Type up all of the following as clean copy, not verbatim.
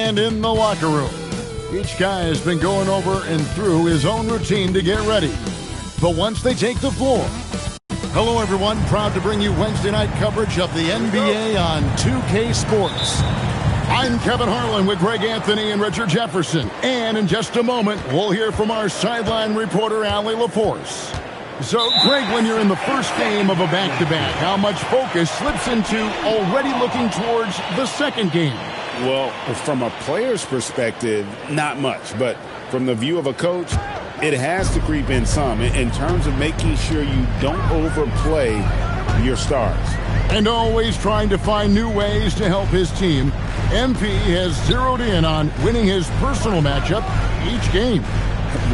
And in the locker room, each guy has been going over and through his own routine to get ready. But once they take the floor, hello everyone, proud to bring you Wednesday night coverage of the NBA on 2K Sports. I'm Kevin Harlan with Greg Anthony and Richard Jefferson. And in just a moment, we'll hear from our sideline reporter, Allie LaForce. So, Greg, when you're in the first game of a back-to-back, how much focus slips into already looking towards the second game? Well, from a player's perspective, not much. But from the view of a coach, it has to creep in some in terms of making sure you don't overplay your stars. And always trying to find new ways to help his team, MP has zeroed in on winning his personal matchup each game.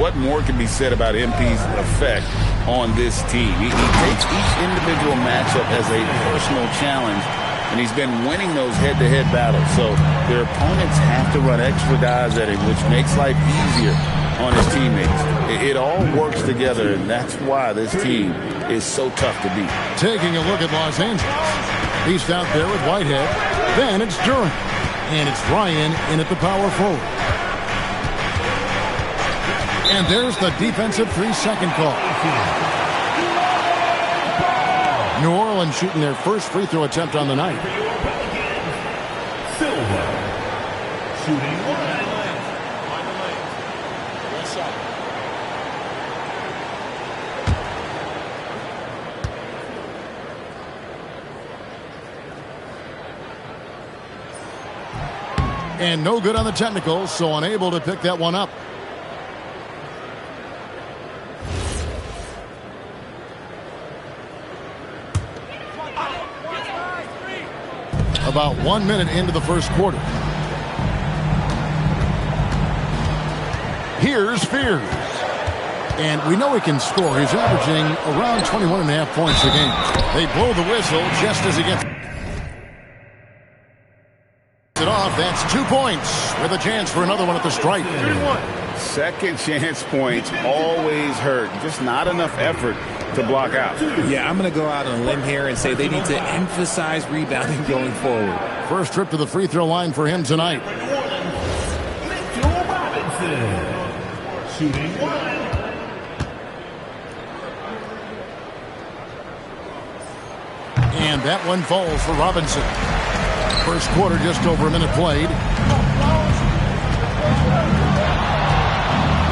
What more can be said about MP's effect on this team? He takes each individual matchup as a personal challenge, and he's been winning those head-to-head battles. So their opponents have to run extra dives at him, which makes life easier on his teammates. It all works together, and that's why this team is so tough to beat. Taking a look at Los Angeles. Beast out there with Whitehead. Then it's Durant. And it's Ryan in at the power forward. And there's the defensive 3-second call. New Orleans shooting their first free throw attempt on the night. Silva shooting one. And no good on the technicals, so unable to pick that one up. About 1 minute into the first quarter. Here's Fears. And we know he can score. He's averaging around 21.5 points a game. They blow the whistle just as he gets it off. That's 2 points with a chance for another one at the stripe. Second chance points always hurt. Just not enough effort to block out. Yeah, I'm going to go out on a limb here and say they need to emphasize rebounding going forward. First trip to the free throw line for him tonight. Shooting one. And that one falls for Robinson. First quarter, just over a minute played.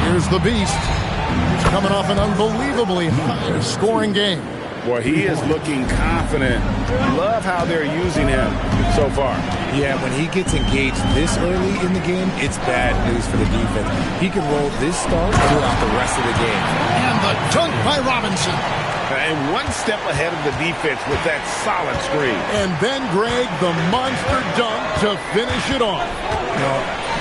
Here's the Beast. He's coming off an unbelievably high-scoring game. Boy, he is looking confident. Love how they're using him so far. Yeah, when he gets engaged this early in the game, it's bad news for the defense. He can roll this start throughout the rest of the game. And the dunk by Robinson. And one step ahead of the defense with that solid screen. And then, Greg, the monster dunk to finish it off.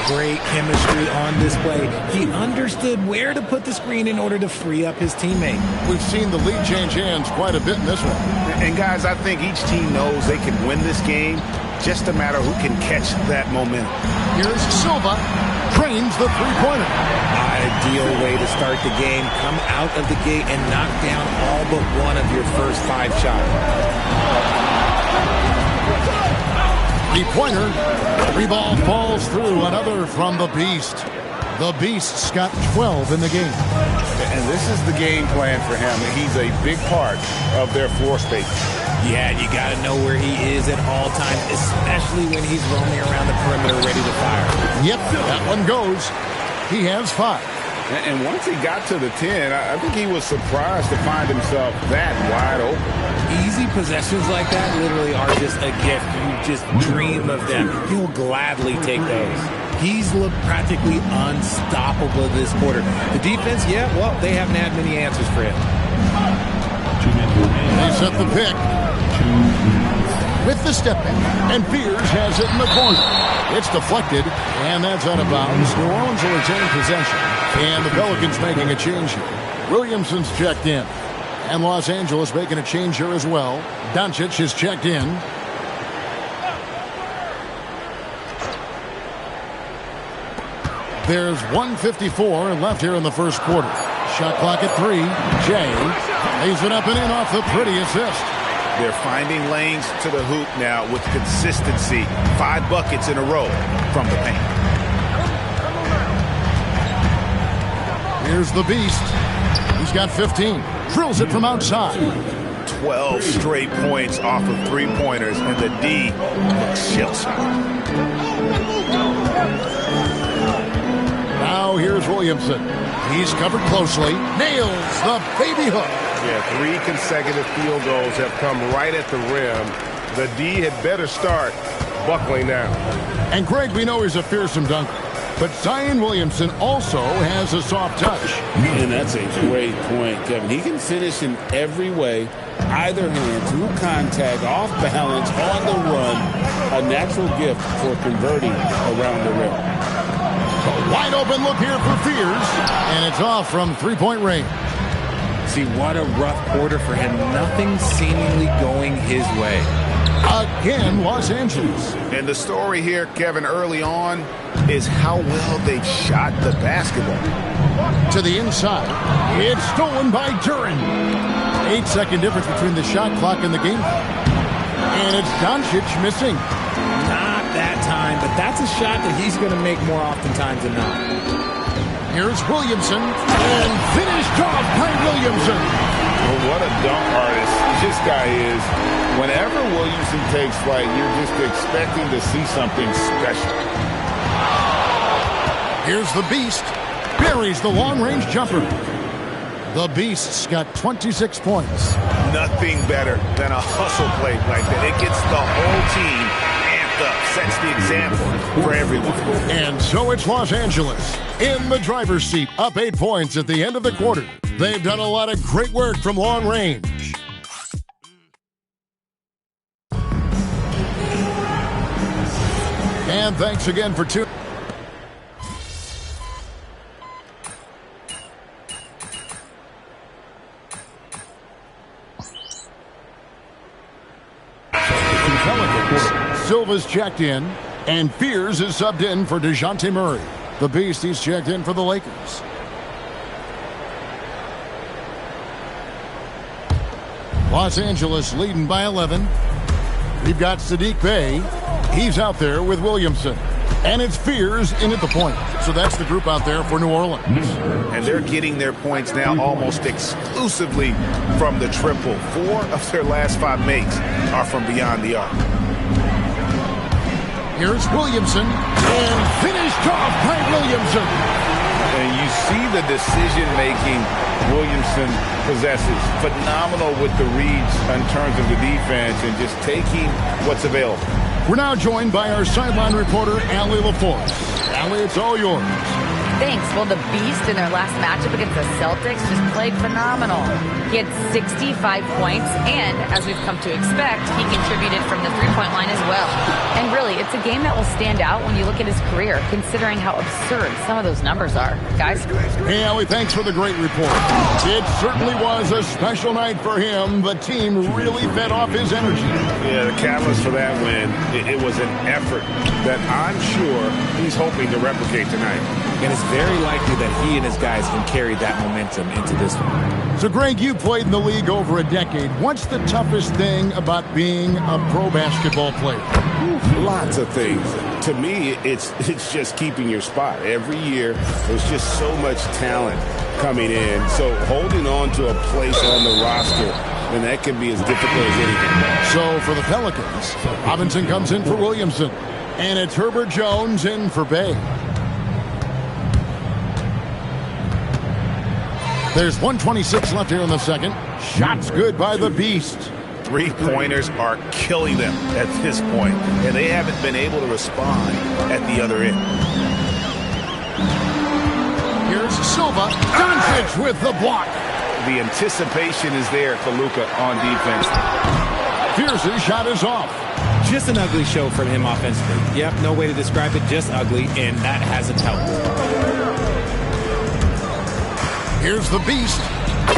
Great chemistry on display. He understood where to put the screen in order to free up his teammate. We've seen the lead change hands quite a bit in this one. And, guys, I think each team knows they can win this game. Just a matter who can catch that momentum. Here's Silva. Trains the three-pointer. Ideal way to start the game. Come out of the gate and knock down all but one of your first 5 shots. Three-pointer. Three-ball falls through. Another from the Beast. The Beast's got 12 in the game. And this is the game plan for him. He's a big part of their floor space. Yeah, you got to know where he is at all times, especially when he's roaming around the perimeter ready to fire. Yep, that one goes. He has 5. And once he got to the 10, I think he was surprised to find himself that wide open. Easy possessions like that literally are just a gift. You just dream of them. He'll gladly take those. He's looked practically unstoppable this quarter. The defense, yeah, well, they haven't had many answers for him. They set the pick with the step back, and Fears has it in the corner. It's deflected, and that's out of bounds. New Orleans will retain possession, and the Pelicans making a change here. Williamson's checked in, and Los Angeles making a change here as well. Doncic is checked in. There's 1:54 left here in the first quarter. Shot clock at 3. Jay lays it up and in off the pretty assist. They're finding lanes to the hoop now with consistency. 5 buckets in a row from the paint. Here's the beast. He's got 15. Drills it from outside. 12 straight points off of three-pointers, and the D looks shell-shocked. Now here's Williamson. He's covered closely. Nails the baby hook. Yeah, 3 consecutive field goals have come right at the rim. The D had better start buckling down. And Greg, we know he's a fearsome dunker, but Zion Williamson also has a soft touch. And that's a great point, Kevin. He can finish in every way, either hand, through contact, off balance, on the run. A natural gift for converting around the rim. A wide open look here for Fears, and it's off from three-point range. See, what a rough quarter for him. Nothing seemingly going his way. Again, Los Angeles. And the story here, Kevin, early on is how well they've shot the basketball. To the inside. It's stolen by Duran. 8-second difference between the shot clock and the game clock. And it's Doncic missing. Not that time, but that's a shot that he's going to make more oftentimes than not. Here's Williamson, and finished off by Williamson. Well, what a dunk artist this guy is. Whenever Williamson takes flight, you're just expecting to see something special. Here's the Beast. Buries the long-range jumper. The Beast's got 26 points. Nothing better than a hustle play like that. It gets the whole team amped up, sets the example for everyone. And so it's Los Angeles in the driver's seat, up 8 points at the end of the quarter. They've done a lot of great work from long range. And thanks again for tuning. Silva's checked in, and Fears is subbed in for DeJounte Murray. The Beast, he's checked in for the Lakers. Los Angeles leading by 11. We've got Sadiq Bey. He's out there with Williamson. And it's Fears in at the point. So that's the group out there for New Orleans. And they're getting their points now almost exclusively from the triple. 4 of their last 5 makes are from beyond the arc. Here's Williamson, and finished off by Williamson. And you see the decision-making Williamson possesses. Phenomenal with the reads in terms of the defense and just taking what's available. We're now joined by our sideline reporter, Allie LaForce. Allie, it's all yours. Thanks. Well, the Beast in their last matchup against the Celtics just played phenomenal. He had 65 points, and as we've come to expect, he contributed from the three-point line as well. And really, it's a game that will stand out when you look at his career, considering how absurd some of those numbers are. Guys? Hey, Allie, thanks for the great report. It certainly was a special night for him. The team really fed off his energy. Yeah, the catalyst for that win, it was an effort that I'm sure he's hoping to replicate tonight. And it's very likely that he and his guys can carry that momentum into this one. So, Greg, you played in the league over a decade. What's the toughest thing about being a pro basketball player? Lots of things. To me, it's just keeping your spot. Every year, there's just so much talent coming in. So holding on to a place on the roster, and that can be as difficult as anything. So for the Pelicans, Robinson comes in for Williamson. And it's Herbert Jones in for Bey. There's 1:26 left here in the second. Shots good by the Beast. Three-pointers are killing them at this point, and they haven't been able to respond at the other end. Here's Silva. Doncic with the block. The anticipation is there for Luka on defense. Fears' shot is off. Just an ugly show from him offensively. Yep, no way to describe it, just ugly, and that hasn't helped. Here's the Beast.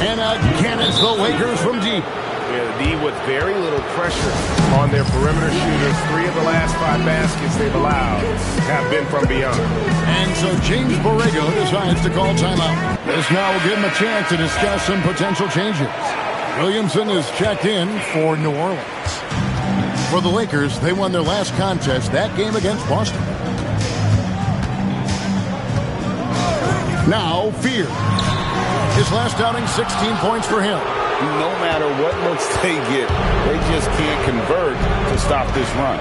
And again, it's the Lakers from deep. Yeah, the D with very little pressure on their perimeter shooters. 3 of the last 5 baskets they've allowed have been from beyond. And so James Borrego decides to call timeout. This now will give him a chance to discuss some potential changes. Williamson is checked in for New Orleans. For the Lakers, they won their last contest, that game against Boston. Now, Fear. His last outing, 16 points for him. No matter what looks they get, they just can't convert to stop this run.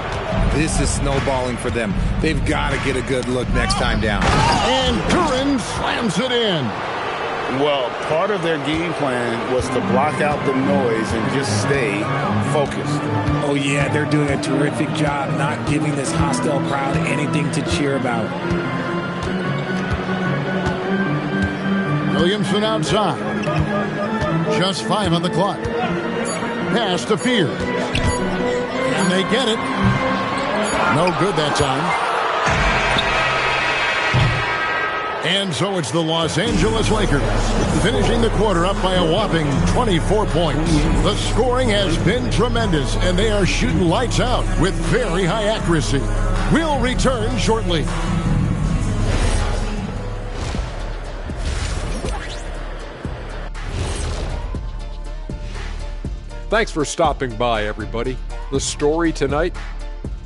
This is snowballing for them. They've got to get a good look next time down. And Curran slams it in. Well, part of their game plan was to block out the noise and just stay focused. Oh, yeah, they're doing a terrific job not giving this hostile crowd anything to cheer about. Williamson outside. Just 5 on the clock. Pass to Fear. And they get it. No good that time. And so it's the Los Angeles Lakers finishing the quarter up by a whopping 24 points. The scoring has been tremendous, and they are shooting lights out with very high accuracy. We'll return shortly. Thanks for stopping by, everybody. The story tonight,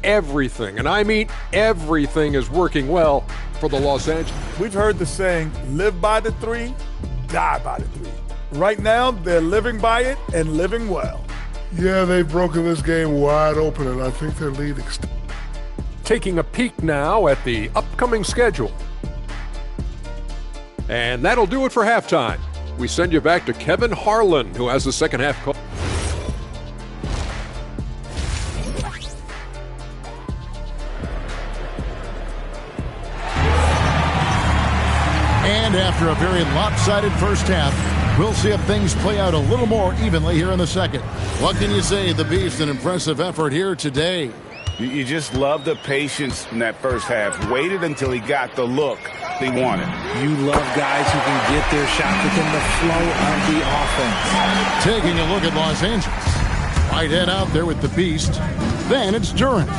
everything, and I mean everything, is working well for the Los Angeles. We've heard the saying, live by the 3, die by the 3. Right now, they're living by it and living well. Yeah, they've broken this game wide open, and I think their lead extends. Taking a peek now at the upcoming schedule. And that'll do it for halftime. We send you back to Kevin Harlan, who has the second half call. And after a very lopsided first half, we'll see if things play out a little more evenly here in the second. What can you say? The Beast, an impressive effort here today. You just love the patience in that first half. Waited until he got the look they wanted. You love guys who can get their shot within the flow of the offense. Taking a look at Los Angeles. Whitehead out there with the Beast. Then it's Durant.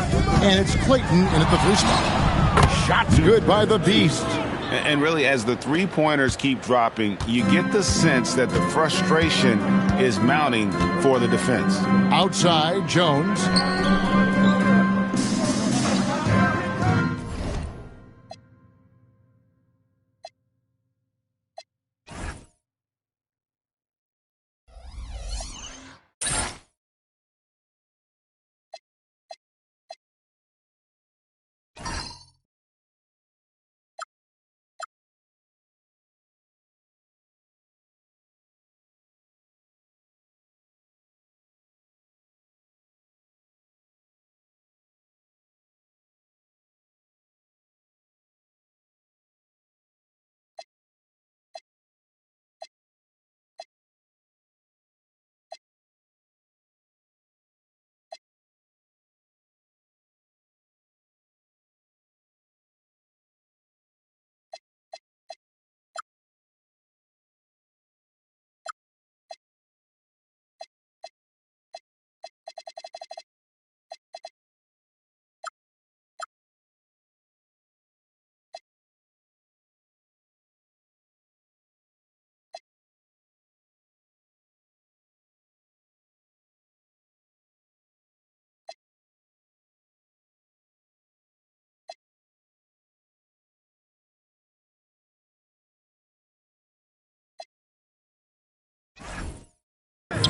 And it's Clayton in at the 3 spot. Shots good by the Beast. And really, as the three-pointers keep dropping, you get the sense that the frustration is mounting for the defense. Outside, Jones.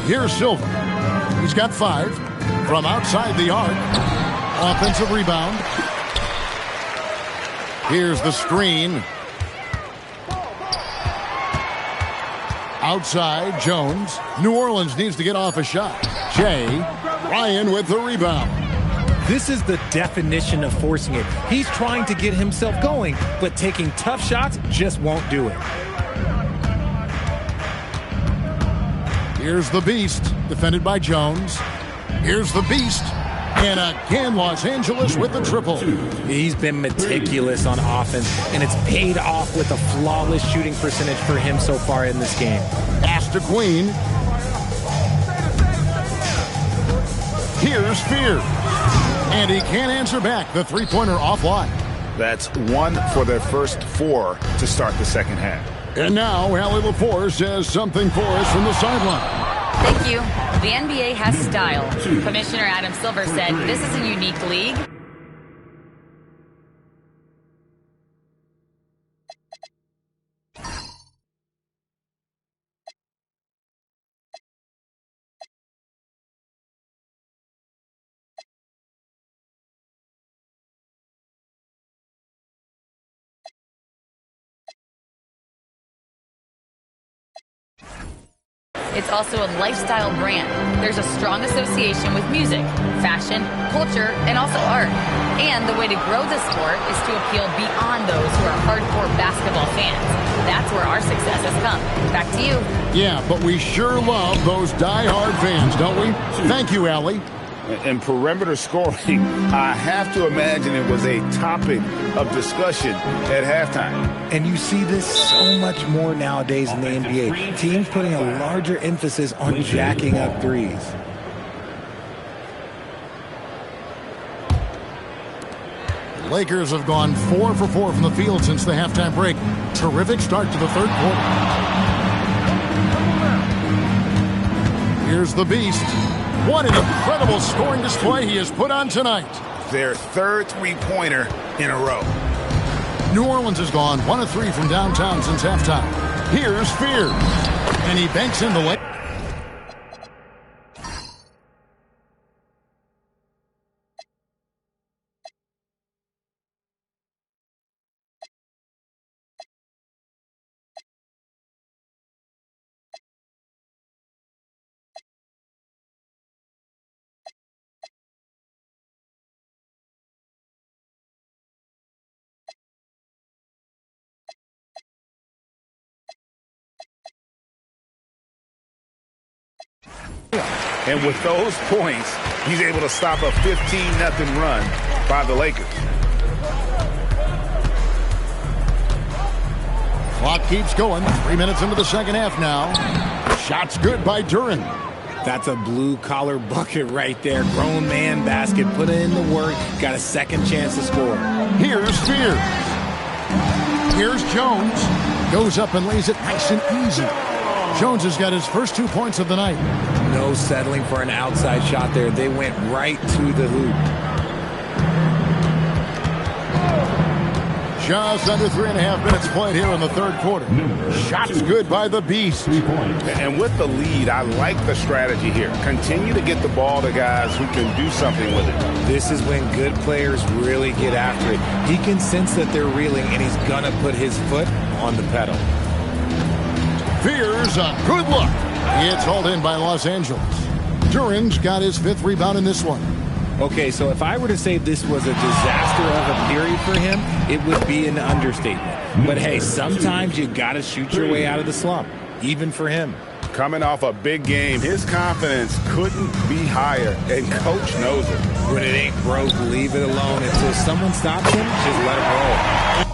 Here's Silva. He's got 5 from outside the arc. Offensive rebound. Here's the screen. Outside, Jones. New Orleans needs to get off a shot. Jay Ryan with the rebound. This is the definition of forcing it. He's trying to get himself going, but taking tough shots just won't do it. Here's the Beast, defended by Jones. Here's the Beast. And again, Los Angeles with the triple. He's been meticulous on offense, and it's paid off with a flawless shooting percentage for him so far in this game. Pass to Queen. Here's Fear. And he can't answer back. The three-pointer offline. That's 1 for their first 4 to start the second half. And now, Allie LaForce has something for us from the sideline. Thank you. The NBA has style. Commissioner Adam Silver said this is a unique league. it's also a lifestyle brand. There's a strong association with music, fashion, culture, and also art. And the way to grow the sport is to appeal beyond those who are hardcore basketball fans. That's where our success has come. Back to you. Yeah, but we sure love those die-hard fans, don't we? Thank you, Allie. And perimeter scoring, I have to imagine it was a topic of discussion at halftime. And you see this so much more nowadays in the NBA. Teams putting a larger emphasis on jacking up threes. Lakers have gone 4 for 4 from the field since the halftime break. Terrific start to the third quarter. Here's the Beast. What an incredible scoring display he has put on tonight. Their third three-pointer in a row. New Orleans has gone 1 of 3 from downtown since halftime. Here's Fear. And he banks in the lane. And with those points, he's able to stop a 15-0 run by the Lakers. Clock keeps going. 3 minutes into the second half now. Shots good by Duren. That's a blue-collar bucket right there. Grown man basket. Put in the work. Got a second chance to score. Here's Fear. Here's Jones. Goes up and lays it nice and easy. Jones has got his first 2 points of the night. No settling for an outside shot there. They went right to the hoop. Just under 3.5 minutes played here in the third quarter. Shots good by the Beast. And with the lead, I like the strategy here. Continue to get the ball to guys who can do something with it. This is when good players really get after it. He can sense that they're reeling, and he's going to put his foot on the pedal. Fears a good look. It's hauled in by Los Angeles. Duren's got his 5th rebound in this one. Okay, so if I were to say this was a disaster of a period for him, it would be an understatement. But hey, sometimes you got to shoot your way out of the slump, even for him. Coming off a big game, his confidence couldn't be higher, and Coach knows it. When it ain't broke, leave it alone. Until someone stops him, just let him roll.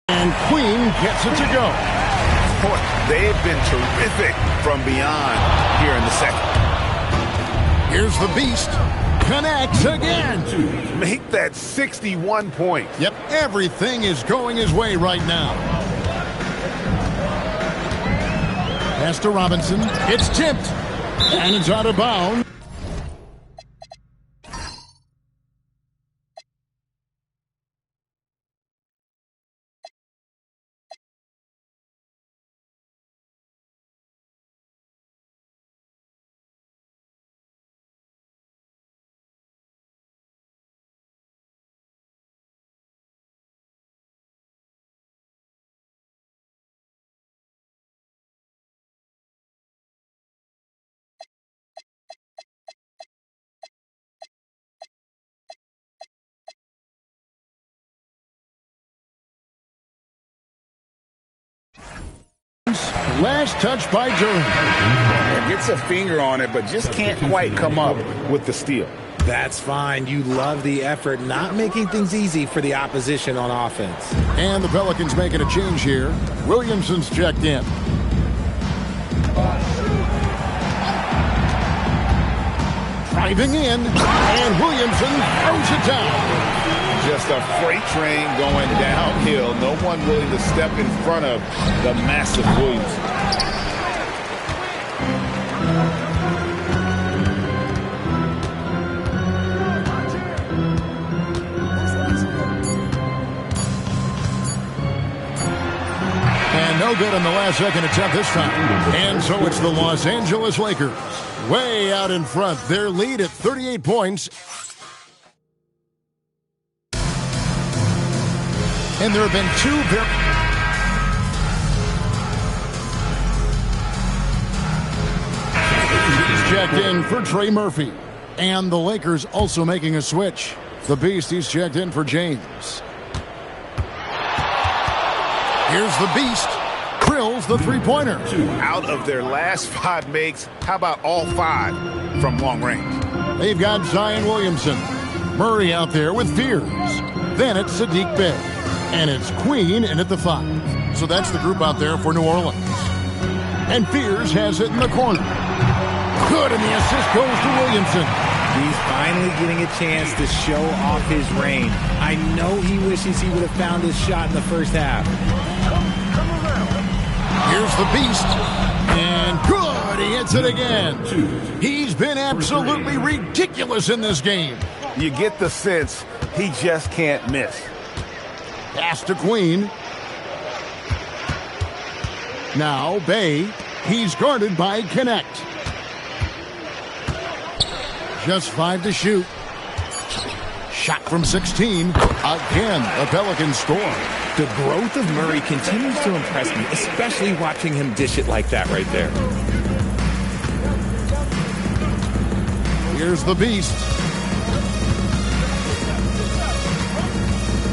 And Queen gets it to go. Boy, they've been terrific from beyond here in the second. Here's the Beast. Connects again. Make that 61 points. Yep, everything is going his way right now. Pass to Robinson. It's tipped. And it's out of bounds. Last touch by Duren. Gets a finger on it, but just can't quite come up with the steal. That's fine. You love the effort, not making things easy for the opposition on offense. And the Pelicans making a change here. Williamson's checked in. Driving in, and Williamson throws it down. Just a freight train going downhill. No one willing to step in front of the massive Williamson. And No good on the last-second attempt this time. And so it's the Los Angeles Lakers way out in front. Their lead at 38 points. And there have been two He's checked in for Trey Murphy. And the Lakers also making a switch. The Beast, he's checked in for James. Here's the Beast. Drills the three-pointer. Out of their last 5 makes, how about all 5 from long range? They've got Zion Williamson. Murray out there with Fears. Then it's Sadiq Bey. And it's Queen in at the 5. So that's the group out there for New Orleans. And Fears has it in the corner. Good, and the assist goes to Williamson. He's finally getting a chance to show off his range. I know he wishes he would have found his shot in the first half. Here's the Beast. And good, he hits it again. He's been absolutely ridiculous in this game. You get the sense he just can't miss. Pass to Queen. Now Bey. He's guarded by Connect. Just 5 to shoot. Shot from 16. Again, the Pelicans score. The growth of Murray continues to impress me, especially watching him dish it like that right there. Here's the Beast.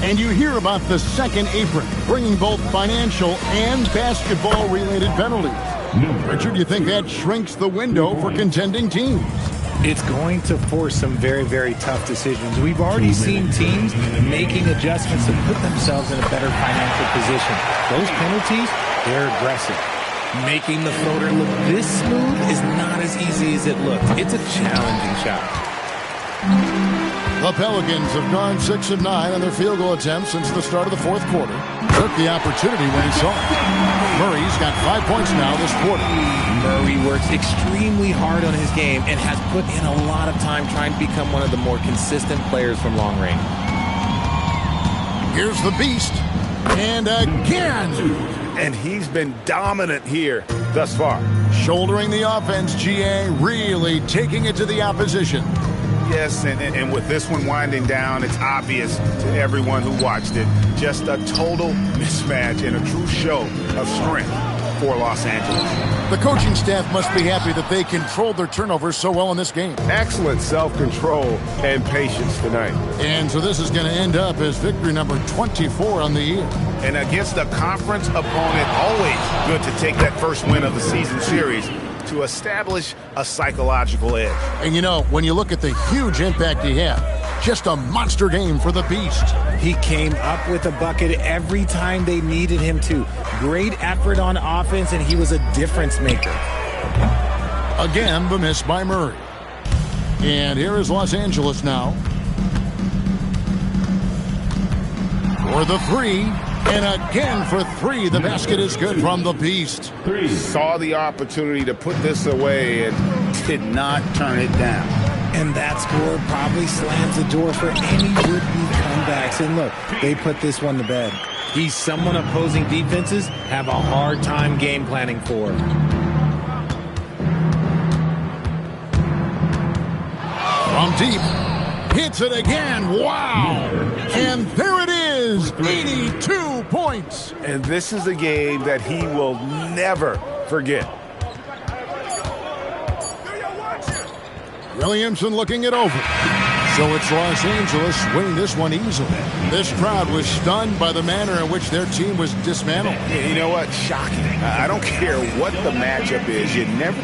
And you hear about the second apron, bringing both financial and basketball-related penalties. Richard, you think that shrinks the window for contending teams? It's going to force some very, very tough decisions. We've already seen teams making adjustments to put themselves in a better financial position. Those penalties, they're aggressive. Making the floater look this smooth is not as easy as it looks. It's a challenging shot. The Pelicans have gone 6 of 9 on their field goal attempts since the start of the fourth quarter. Took the opportunity when he saw it. Murray's got 5 points now this quarter. Murray works extremely hard on his game and has put in a lot of time trying to become one of the more consistent players from long range. Here's the Beast. And again. And he's been dominant here thus far. Shouldering the offense, GA, really taking it to the opposition. Yes, and with this one winding down, it's obvious to everyone who watched it. Just a total mismatch and a true show of strength for Los Angeles. The coaching staff must be happy that they controlled their turnovers so well in this game. Excellent self-control and patience tonight. And so this is going to end up as victory number 24 on the year. And against a conference opponent, always good to take that first win of the season series to establish a psychological edge. And you know, when you look at the huge impact he had, just a monster game for the Beast. He came up with a bucket every time they needed him to. Great effort on offense, and he was a difference maker. Again, the miss by Murray. And here is Los Angeles now. For the 3. And again for 3, the basket is good from the Beast. Saw the opportunity to put this away and did not turn it down. And that score probably slams the door for any would-be comebacks. And look, they put this one to bed. He's someone opposing defenses have a hard time game planning for. From deep. Hits it again. Wow. And there it is. 82 points. And this is a game that he will never forget. Williamson looking it over. So it's Los Angeles winning this one easily. This crowd was stunned by the manner in which their team was dismantled. You know what? Shocking. I don't care what the matchup is. You never...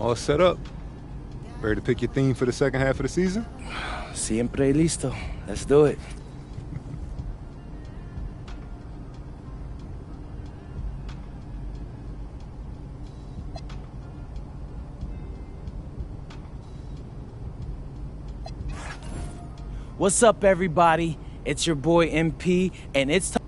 All set up. Ready to pick your theme for the second half of the season? Siempre listo. Let's do it. What's up, everybody? It's your boy MP, and it's time.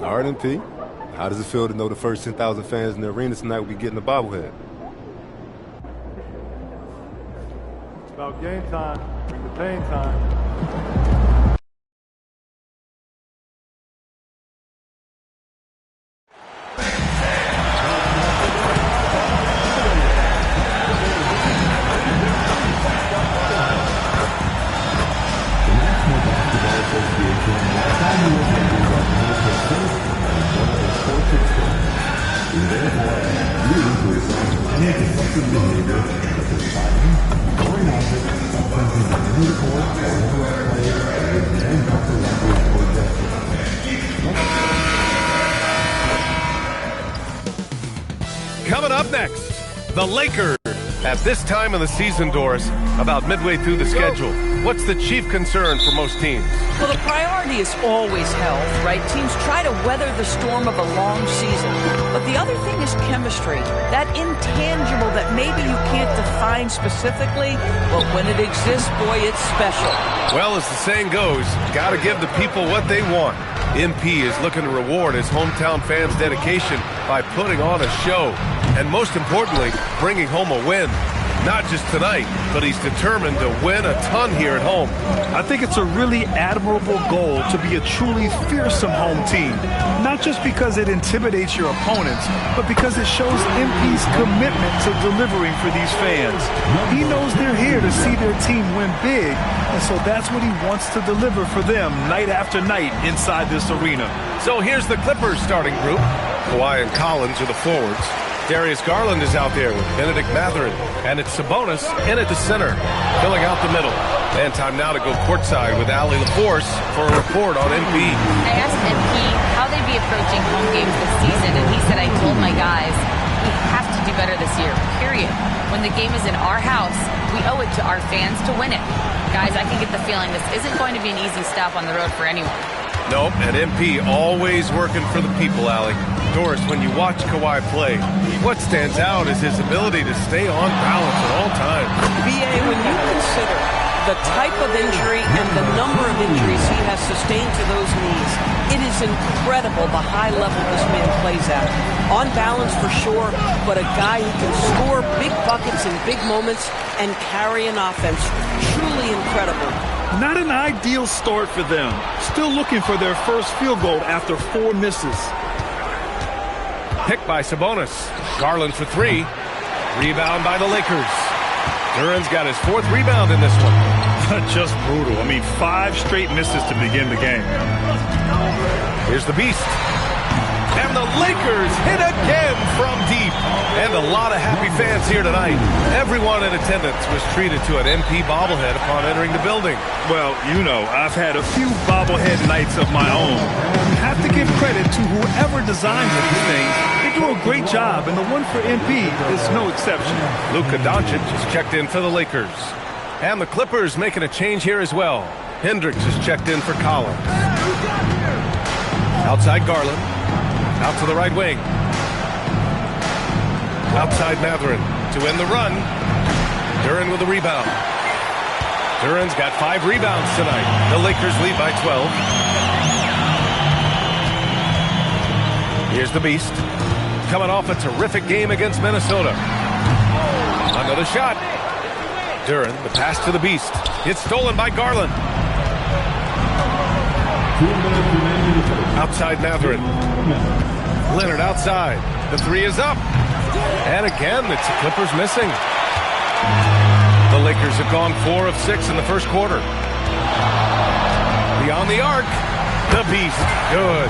All right, MP. How does it feel to know the first 10,000 fans in the arena tonight will be getting a bobblehead? It's about game time. Bring the pain time. Coming up next, the Lakers. At this time of the season, Doris, about midway through the schedule, what's the chief concern for most teams? Well, the priority is always health, right? Teams try to weather the storm of a long season. But the other thing is chemistry, that intangible that maybe you can't define specifically, but when it exists, boy, it's special. Well, as the saying goes, gotta give the people what they want. MP is looking to reward his hometown fans' dedication by putting on a show. And most importantly, bringing home a win. Not just tonight, but he's determined to win a ton here at home. I think it's a really admirable goal to be a truly fearsome home team. Not just because it intimidates your opponents, but because it shows MP's commitment to delivering for these fans. He knows they're here to see their team win big, and so that's what he wants to deliver for them night after night inside this arena. So here's the Clippers starting group. Kawhi and Collins are the forwards. Darius Garland is out there with Benedict Mathurin, and it's Sabonis in at the center, filling out the middle. And time now to go courtside with Allie LaForce for a report on MP. I asked MP how they'd be approaching home games this season, and he said, I told my guys, we have to do better this year, period. When the game is in our house, we owe it to our fans to win it. Guys, I can get the feeling this isn't going to be an easy stop on the road for anyone. Nope, and MP always working for the people, Allie. Doris, when you watch Kawhi play, what stands out is his ability to stay on balance at all times. BA, when you consider the type of injury and the number of injuries he has sustained to those knees, it is incredible the high level this man plays at. On balance for sure, but a guy who can score big buckets in big moments and carry an offense. Truly incredible. Not an ideal start for them. Still looking for their first field goal after 4 misses. Picked by Sabonis. Garland for 3. Rebound by the Lakers. Duran's got his 4th rebound in this one. Just brutal. I mean, 5 straight misses to begin the game. Here's the Beast. And the Lakers hit again from deep. And a lot of happy fans here tonight. Everyone in attendance was treated to an MP bobblehead upon entering the building. Well, you know, I've had a few bobblehead nights of my own. You have to give credit to whoever designs these things. They do a great job, and the one for MP is no exception. Luka Doncic is checked in for the Lakers. And the Clippers making a change here as well. Hendricks is checked in for Collins. Outside Garland. Out to the right wing. Outside Mathurin to end the run. Duran with the rebound. Duran's got 5 rebounds tonight. The Lakers lead by 12. Here's the Beast. Coming off a terrific game against Minnesota. Another shot. Duran, the pass to the Beast. It's stolen by Garland. Outside Mathurin. Leonard outside. The 3 is up. And again, it's the Clippers missing. The Lakers have gone 4 of 6 in the first quarter. Beyond the arc. The Beast. Good.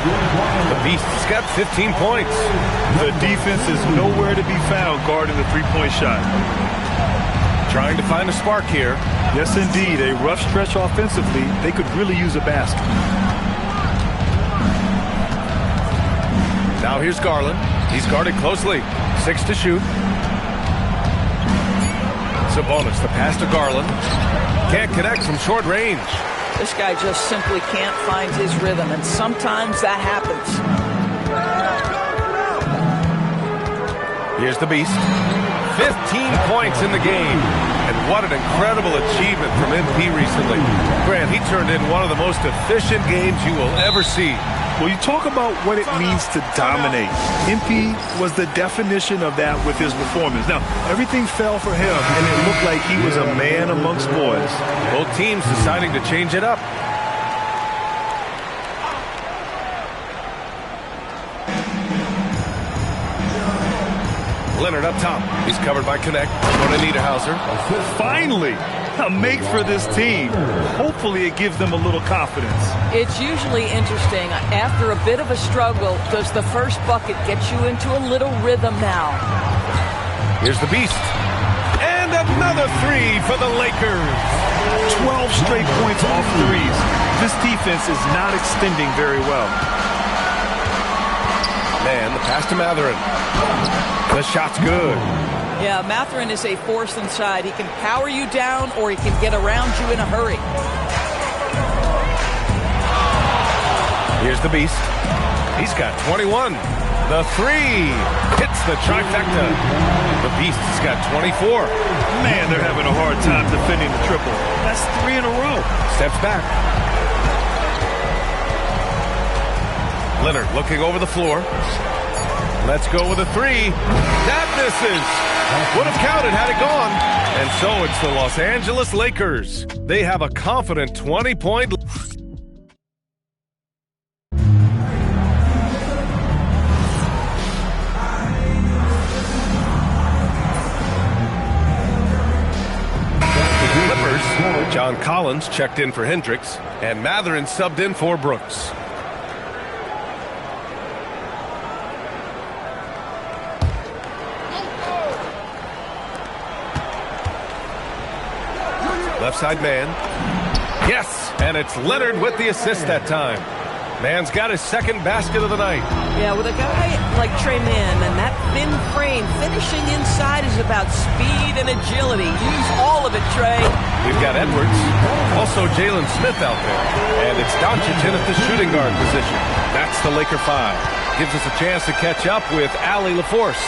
The Beast's got 15 points. The defense is nowhere to be found guarding the three-point shot. Trying to find a spark here. Yes, indeed. A rough stretch offensively. They could really use a basket. Now here's Garland. He's guarded closely. 6 to shoot. Sabonis, the pass to Garland. Can't connect from short range. This guy just simply can't find his rhythm, and sometimes that happens. Here's the Beast. 15 points in the game. And what an incredible achievement from MP recently. Grant, he turned in one of the most efficient games you will ever see. Well, you talk about what it means to dominate. MP was the definition of that with his performance. Now, everything fell for him, and it looked like he was a man amongst boys. Both teams deciding to change it up. Leonard up top. He's covered by Connect. Going to Niederhauser. Finally, a make for this team. Hopefully it gives them a little confidence. It's usually interesting. After a bit of a struggle, does the first bucket get you into a little rhythm now? Here's the Beast. And another three for the Lakers. 12 straight points off threes. This defense is not extending very well. Man, the pass to Matherin. The shot's good. Yeah, Matherin is a force inside. He can power you down or he can get around you in a hurry. Here's the Beast. He's got 21. The three hits the trifecta. The Beast has got 24. Man, they're having a hard time defending the triple. That's 3 in a row. Steps back. Leonard looking over the floor. Let's go with a three. That misses. Would have counted had it gone. And so it's the Los Angeles Lakers. They have a confident 20-point. Clippers. John Collins checked in for Hendricks. And Matherin subbed in for Brooks. Left side man. Yes, and it's Leonard with the assist that time. Man's got his second basket of the night. Yeah, with a guy like Trey Mann and that thin frame, finishing inside is about speed and agility. Use all of it, Trey. We've got Edwards. Also Jalen Smith out there. And it's Doncic in at the shooting guard position. That's the Laker 5. Gives us a chance to catch up with Allie LaForce.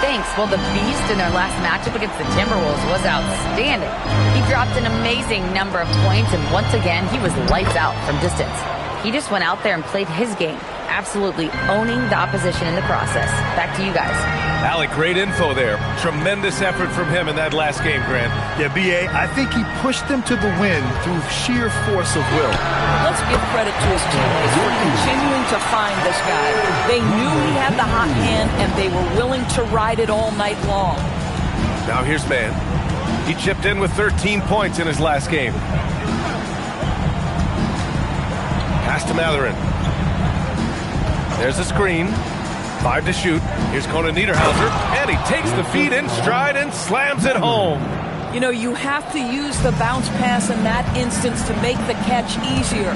Thanks. Well, the Beast in their last matchup against the Timberwolves was outstanding. He dropped an amazing number of points, and once again, he was lights out from distance. He just went out there and played his game, absolutely owning the opposition in the process. Back to you guys. Allie, great info there. Tremendous effort from him in that last game, Grant. Yeah, B.A., I think he pushed them to the win through sheer force of will. Let's give credit to his teammates for continuing to find this guy. They knew he had the hot hand, and they were willing to ride it all night long. Now here's Mann. He chipped in with 13 points in his last game. Pass to Matherin. There's a screen. 5 to shoot. Here's Conan Niederhauser. And he takes the feed in stride and slams it home. You know, you have to use the bounce pass in that instance to make the catch easier.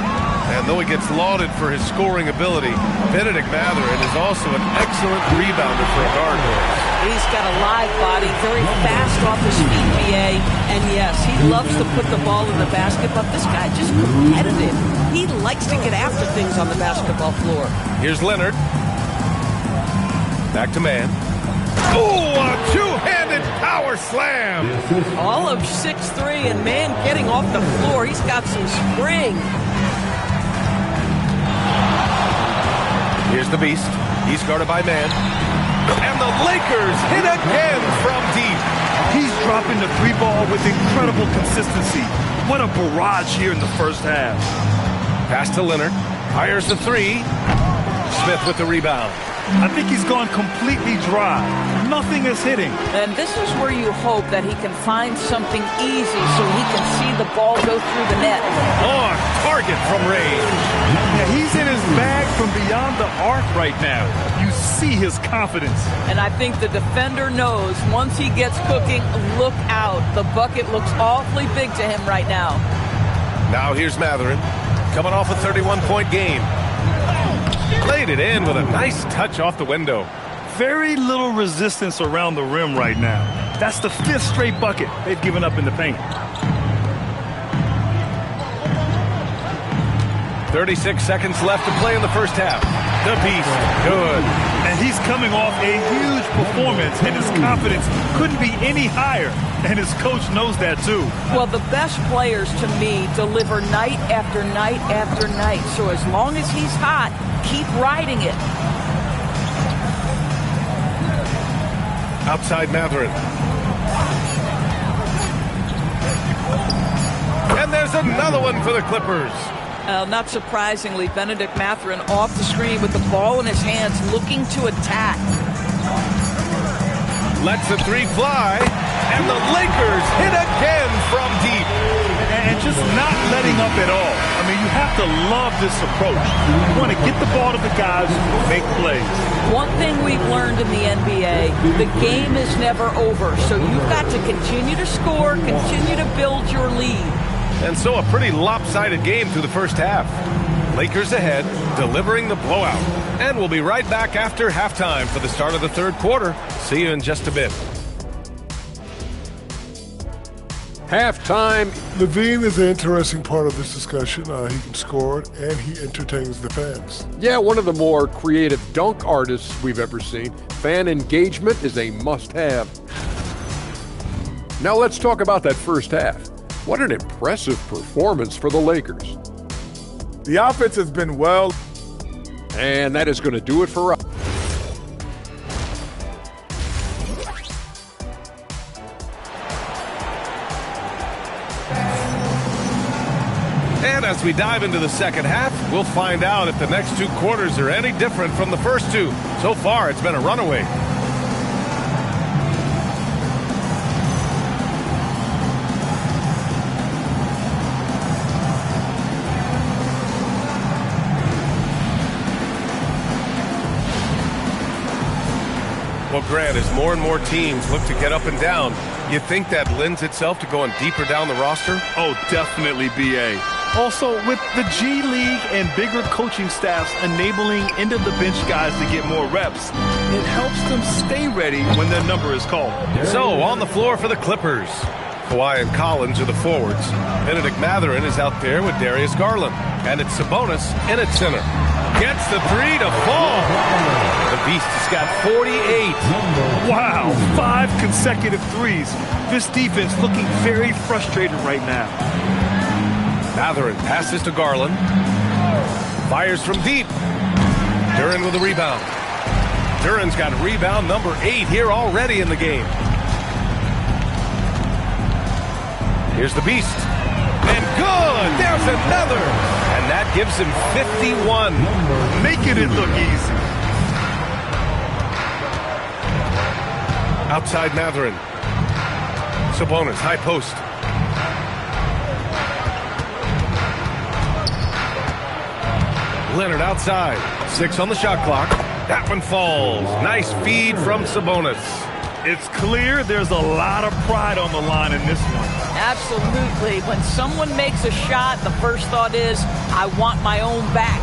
And though he gets lauded for his scoring ability, Benedict Matherin is also an excellent rebounder for a guard. He's got a live body, very fast off his feet, BA. And yes, he loves to put the ball in the basket, but this guy just competitive. He likes to get after things on the basketball floor. Here's Leonard. Back to Mann. Oh, a two-handed power slam. All of 6'3", and Mann getting off the floor. He's got some spring. Here's the Beast. He's guarded by Mann. And the Lakers hit again from deep. He's dropping the three ball with incredible consistency. What a barrage here in the first half. Pass to Leonard. Fires the three. Smith with the rebound. I think he's gone completely dry. Nothing is hitting. And this is where you hope that he can find something easy so he can see the ball go through the net. On target from range. Yeah, he's in his beyond the arc right now. You see his confidence. And I think the defender knows once he gets cooking, look out. The bucket looks awfully big to him right now. Now here's Matherin, coming off a 31-point game. Laid it in with a nice touch off the window. Very little resistance around the rim right now. That's the 5th straight bucket they've given up in the paint. 36 seconds left to play in the first half. The Beast, good. And he's coming off a huge performance, and his confidence couldn't be any higher. And his coach knows that, too. Well, the best players, to me, deliver night after night after night. So as long as he's hot, keep riding it. Outside Matherin. And there's another one for the Clippers. Not surprisingly, Benedict Matherin off the screen with the ball in his hands, looking to attack. Lets the three fly, and the Lakers hit again from deep. And just not letting up at all. I mean, you have to love this approach. You want to get the ball to the guys who make plays. One thing we've learned in the NBA, the game is never over. So you've got to continue to score, continue to build your lead. And so a pretty lopsided game through the first half. Lakers ahead, delivering the blowout. And we'll be right back after halftime for the start of the third quarter. See you in just a bit. Halftime. Levine is an interesting part of this discussion. He can score it, and he entertains the fans. Yeah, one of the more creative dunk artists we've ever seen. Fan engagement is a must-have. Now let's talk about that first half. What an impressive performance for the Lakers. The offense has been well. And that is going to do it for us. And as we dive into the second half, we'll find out if the next 2 quarters are any different from the first 2. So far, it's been a runaway. Well, Grant, as more and more teams look to get up and down, you think that lends itself to going deeper down the roster? Oh, definitely, B.A. Also, with the G League and bigger coaching staffs enabling end-of-the-bench guys to get more reps, it helps them stay ready when their number is called. So, on the floor for the Clippers. Kawhi and Collins are the forwards. Benedict Matherin is out there with Darius Garland. And it's Sabonis in at center. Gets the three to fall. The Beast has got 48. Wow, 5 consecutive threes. This defense looking very frustrated right now. Matherin passes to Garland. Fires from deep. Duren with a rebound. Duren's got rebound number 8 here already in the game. Here's the Beast. And good! There's another! And that gives him 51. Making it look easy. Outside Matherin. Sabonis, high post. Leonard outside. 6 on the shot clock. That one falls. Nice feed from Sabonis. It's clear there's a lot of pride on the line in this one. Absolutely. When someone makes a shot, the first thought is, I want my own back.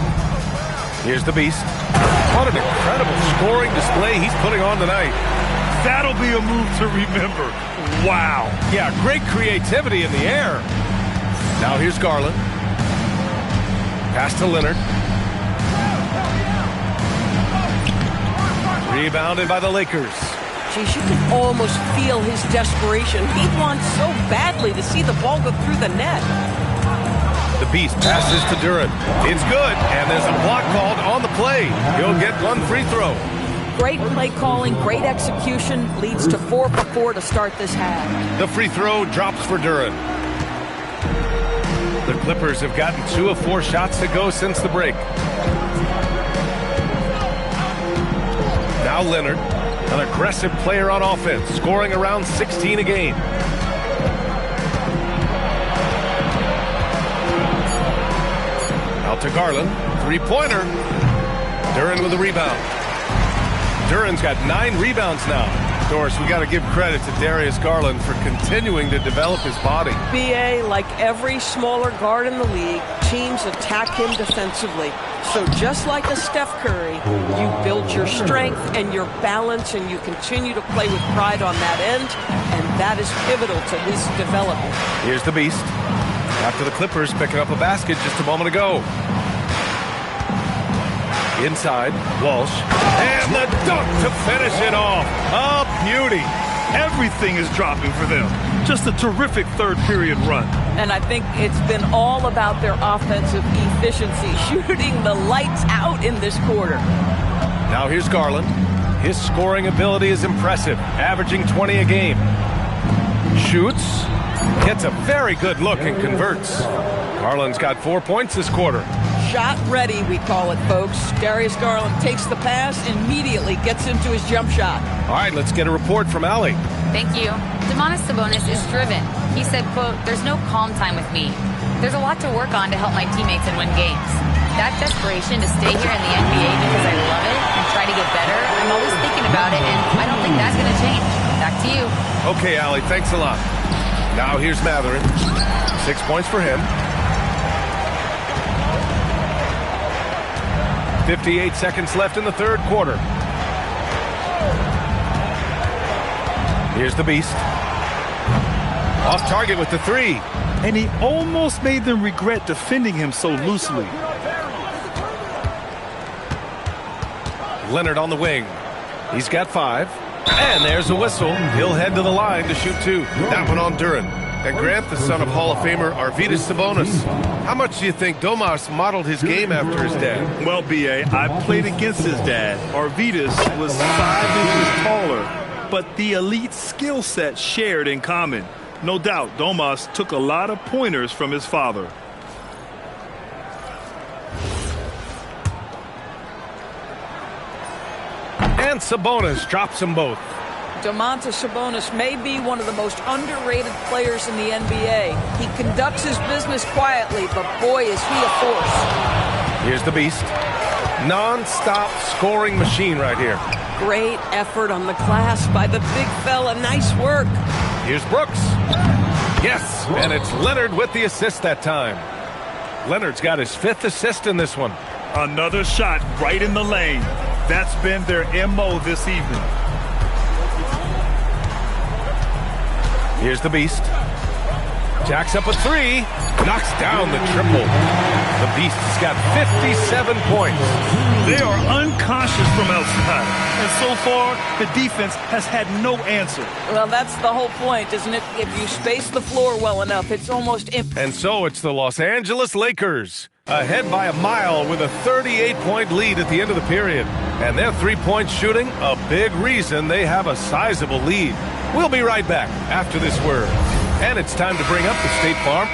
Here's the Beast. What an incredible scoring display he's putting on tonight. That'll be a move to remember. Wow. Yeah, great creativity in the air. Now here's Garland. Pass to Leonard. Rebounded by the Lakers. Geez, you can almost feel his desperation. He wants so badly to see the ball go through the net. The Beast passes to Duren. It's good, and there's a block called on the play. He'll get 1 free throw. Great play calling, great execution, leads to 4 for 4 to start this half. The free throw drops for Duren. The Clippers have gotten 2 of 4 shots to go since the break. Now Leonard, an aggressive player on offense, scoring around 16 a game. Out to Garland, 3-pointer. Duren with the rebound. Duren's got 9 rebounds now. Doris, we got to give credit to Darius Garland for continuing to develop his body. BA, like every smaller guard in the league, teams attack him defensively. So just like a Steph Curry, you build your strength and your balance, and you continue to play with pride on that end, and that is pivotal to his development. Here's the Beast. After the Clippers picking up a basket just a moment ago. Inside, Walsh. And the dunk to finish it off. A beauty. Everything is dropping for them. Just a terrific third period run. And I think it's been all about their offensive efficiency, shooting the lights out in this quarter. Now here's Garland. His scoring ability is impressive, averaging 20 a game. Shoots, gets a very good look and converts. Garland's got 4 points this quarter. Shot ready, we call it, folks. Darius Garland takes the pass, immediately gets into his jump shot. All right, let's get a report from Allie. Thank you. Domantas Sabonis is driven. He said, quote, "There's no calm time with me. There's a lot to work on to help my teammates and win games. That desperation to stay here in the NBA because I love it and try to get better, I'm always thinking about it, and I don't think that's going to change." Back to you. Okay, Allie, thanks a lot. Now here's Matherin. 6 points for him. 58 seconds left in the third quarter. Here's the Beast. Off target with the 3. And he almost made them regret defending him so loosely. Leonard on the wing. He's got 5. And there's a whistle. He'll head to the line to shoot 2. That one on Duren. And Grant, the son of Hall of Famer Arvydas Sabonis. How much do you think Domas modeled his game after his dad? Well, B.A., I played against his dad. Arvydas was 5 inches taller, but the elite skill set shared in common. No doubt, Domas took a lot of pointers from his father. And Sabonis drops them both. Domantas Sabonis may be one of the most underrated players in the NBA. He conducts his business quietly, but boy, is he a force. Here's the Beast. Non-stop scoring machine right here. Great effort on the glass by the big fella. Nice work. Here's Brooks. Yes, and it's Leonard with the assist that time. Leonard's got his 5th assist in this one. Another shot right in the lane. That's been their MO this evening. Here's the Beast. Jacks up a 3. Knocks down the triple. The Beast's got 57 points. They are unconscious from outside. And so far, the defense has had no answer. Well, that's the whole point, isn't it? If you space the floor well enough, it's almost And so it's the Los Angeles Lakers, ahead by a mile with a 38-point lead at the end of the period. And their 3-point shooting, a big reason they have a sizable lead. We'll be right back after this word. And it's time to bring up the State Farm.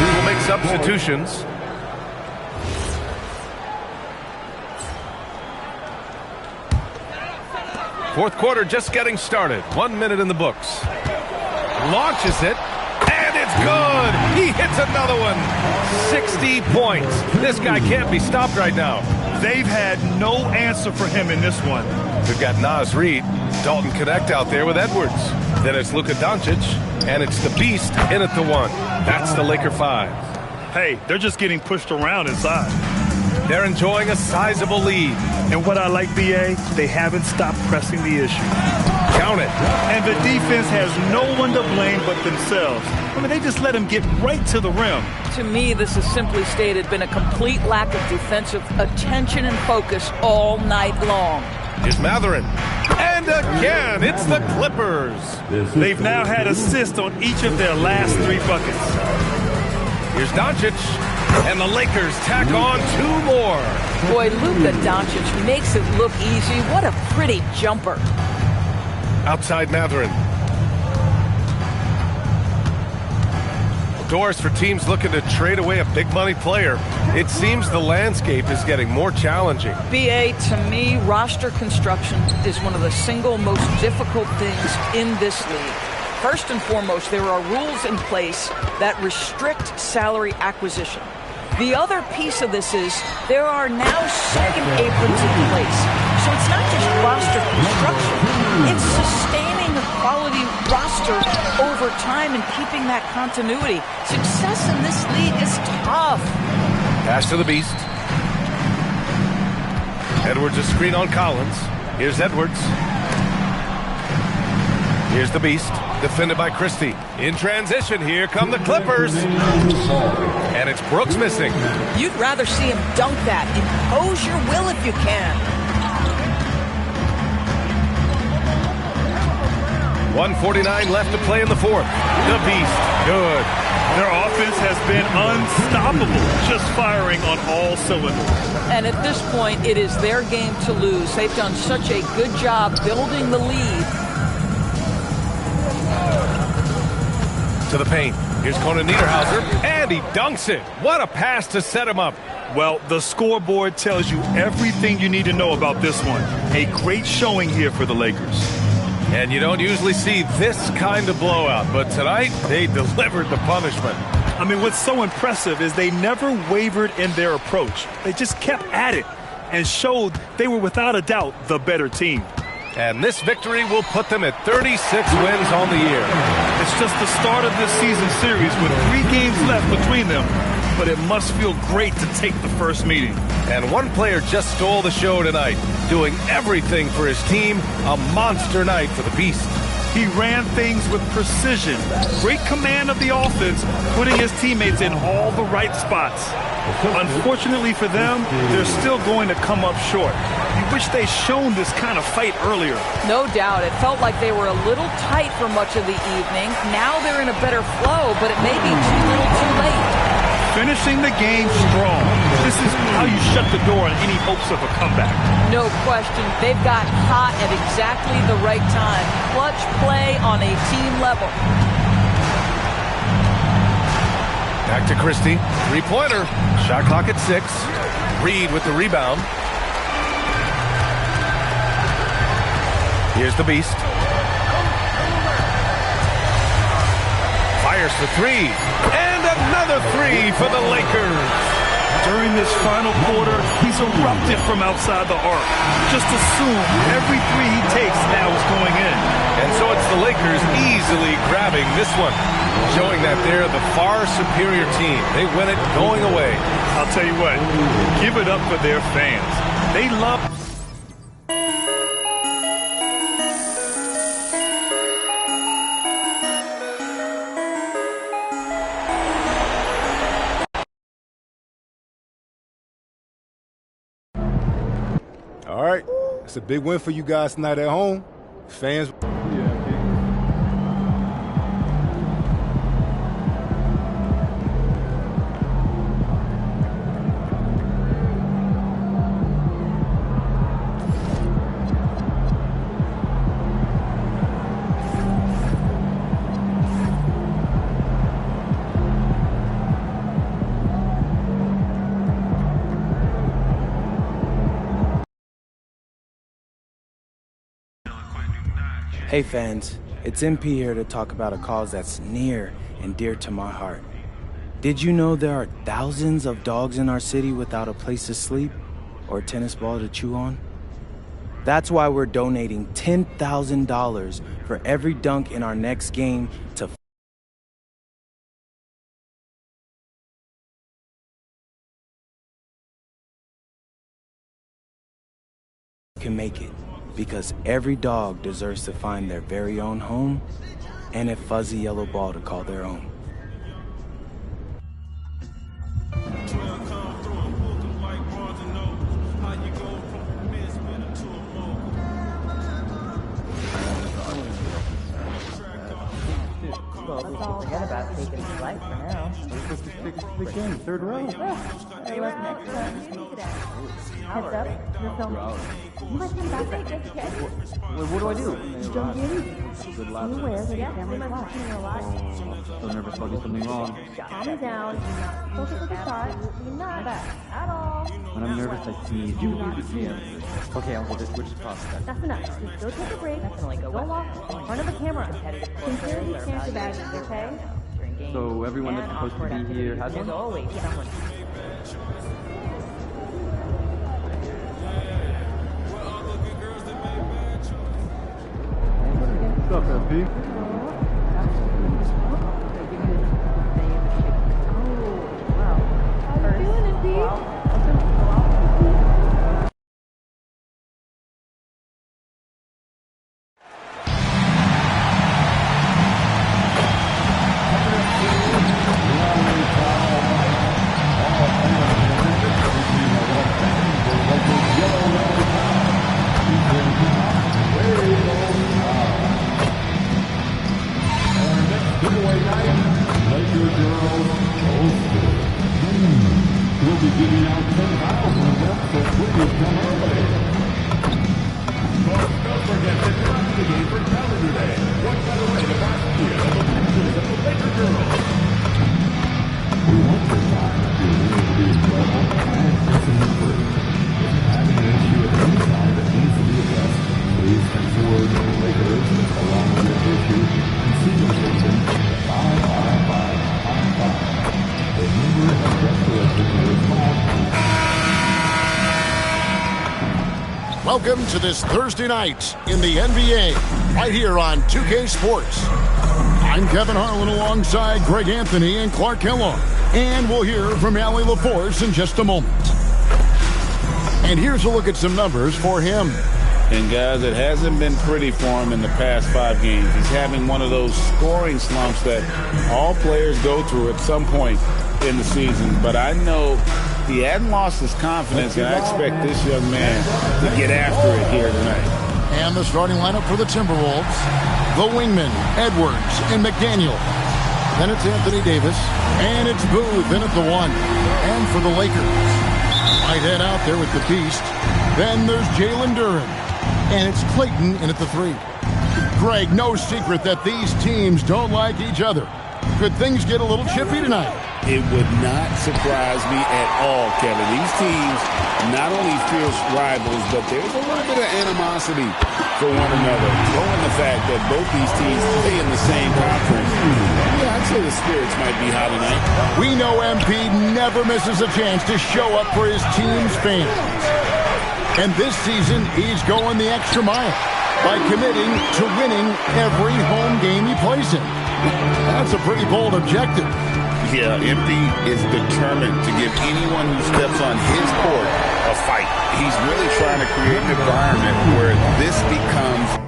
We will make substitutions. Fourth quarter just getting started. 1 minute in the books. Launches it. And it's good. He hits another one. 60 points. This guy can't be stopped right now. They've had no answer for him in this one. We've got Naz Reid, Dalton Connect out there with Edwards. Then it's Luka Doncic, and it's the Beast in at the 1. That's the Laker 5. Hey, they're just getting pushed around inside. They're enjoying a sizable lead. And what I like, B.A., they haven't stopped pressing the issue. Count it. And the defense has no one to blame but themselves. I mean, they just let him get right to the rim. To me, this is simply stated been a complete lack of defensive attention and focus all night long. Here's Matherin. And again, it's the Clippers. They've now had assists on each of their last 3 buckets. Here's Doncic. And the Lakers tack on 2 more. Boy, Luka Doncic makes it look easy. What a pretty jumper. Outside Matherin. Doors for teams looking to trade away a big money player. It seems the landscape is getting more challenging. BA, to me, roster construction is one of the single most difficult things in this league. First and foremost, there are rules in place that restrict salary acquisition. The other piece of this is there are now second aprons in place. So it's not just roster construction, it's sustaining a quality roster over time and keeping that continuity. Success in this league is tough. Pass to the Beast. Edwards a screen on Collins. Here's Edwards. Here's the Beast, defended by Christie. In transition, here come the Clippers. And it's Brooks missing. You'd rather see him dunk that. Impose your will if you can. 1:49 left to play in the fourth. The Beast, good. Their offense has been unstoppable, just firing on all cylinders. And at this point, it is their game to lose. They've done such a good job building the lead. To the paint. Here's Conan Niederhauser, and he dunks it. What a pass to set him up. Well, the scoreboard tells you everything you need to know about this one. A great showing here for the Lakers. And you don't usually see this kind of blowout, but tonight they delivered the punishment. I mean, what's so impressive is they never wavered in their approach. They just kept at it and showed they were without a doubt the better team. And this victory will put them at 36 wins on the year. It's just the start of this season series with 3 games left between them, but it must feel great to take the first meeting. And one player just stole the show tonight, doing everything for his team. A monster night for the Beast. He ran things with precision, great command of the offense, putting his teammates in all the right spots. Unfortunately for them, they're still going to come up short. You wish they'd shown this kind of fight earlier. No doubt. It felt like they were a little tight for much of the evening. Now they're in a better flow, but it may be too little too late. Finishing the game strong. This is how you shut the door on any hopes of a comeback. No question. They've got hot at exactly the right time. Clutch play on a team level. Back to Christie. 3-pointer. Shot clock at 6. Reed with the rebound. Here's the Beast. Fires for 3. And another 3 for the Lakers. During this final quarter, he's erupted from outside the arc. Just assume every 3 he takes now is going in. And so it's the Lakers easily grabbing this one, showing that they're the far superior team. They win it going away. I'll tell you what, give it up for their fans. They love... All right, it's a big win for you guys tonight at home. Fans. Hey fans, it's MP here to talk about a cause that's near and dear to my heart. Did you know there are thousands of dogs in our city without a place to sleep or a tennis ball to chew on? That's why we're donating $10,000 for every dunk in our next game to can make it. Because every dog deserves to find their very own home and a fuzzy yellow ball to call their own. Well, we can forget about taking his life for now. Big game, third row. Hey, what's next? Heads up, you're filming. You might come back right next kid. What do I do? Don't do anything. Good luck. You wear the camera's watch. So nervous about doing something wrong. Calm down. Do not focus on the shot. Absolutely not at all. When I'm nervous, I sneeze. Okay, Uncle, just switch the prospect. That's enough. Just go take a break. Definitely go Don't walk in front of the camera. Sincerely scan your bags, okay? So everyone that's supposed to be here has There's one? always someone. What's up, MP? How you feeling, MP? We'll be giving out 10,000 of them, so please come early. Folks, don't forget to drop the game for Calendar Day. What better way to back you than the pictures of the Laker girls? We want your time to be incredible and listening free. If you have an issue with any side that needs to be addressed, please come forward to the Lakers along with your issue and see the station 55555. Welcome to this Thursday night in the NBA, right here on 2K Sports. I'm Kevin Harlan alongside Greg Anthony and Clark Kellogg, and we'll hear from Allie LaForce in just a moment. And here's a look at some numbers for him. And guys, it hasn't been pretty for him in the past 5 games. He's having one of those scoring slumps that all players go through at some point in the season. But I know he hadn't lost his confidence, and I expect this young man to get after it here tonight. And the starting lineup for the Timberwolves: the wingmen, Edwards and McDaniel. Then it's Anthony Davis, and it's Booth in at the 1. And for the Lakers, Whitehead out there with the beast. Then there's Jalen Duren, and it's Clayton in at the 3. Greg, no secret that these teams don't like each other. Could things get a little chippy tonight? It would not surprise me at all, Kevin. These teams not only fierce rivals, but there's a little bit of animosity for one another. Knowing the fact that both these teams play in the same conference, yeah, I'd say the spirits might be high tonight. We know MP never misses a chance to show up for his team's fans. And this season, he's going the extra mile by committing to winning every home game he plays in. That's a pretty bold objective. Yeah, MP is determined to give anyone who steps on his court a fight. He's really trying to create an environment where this becomes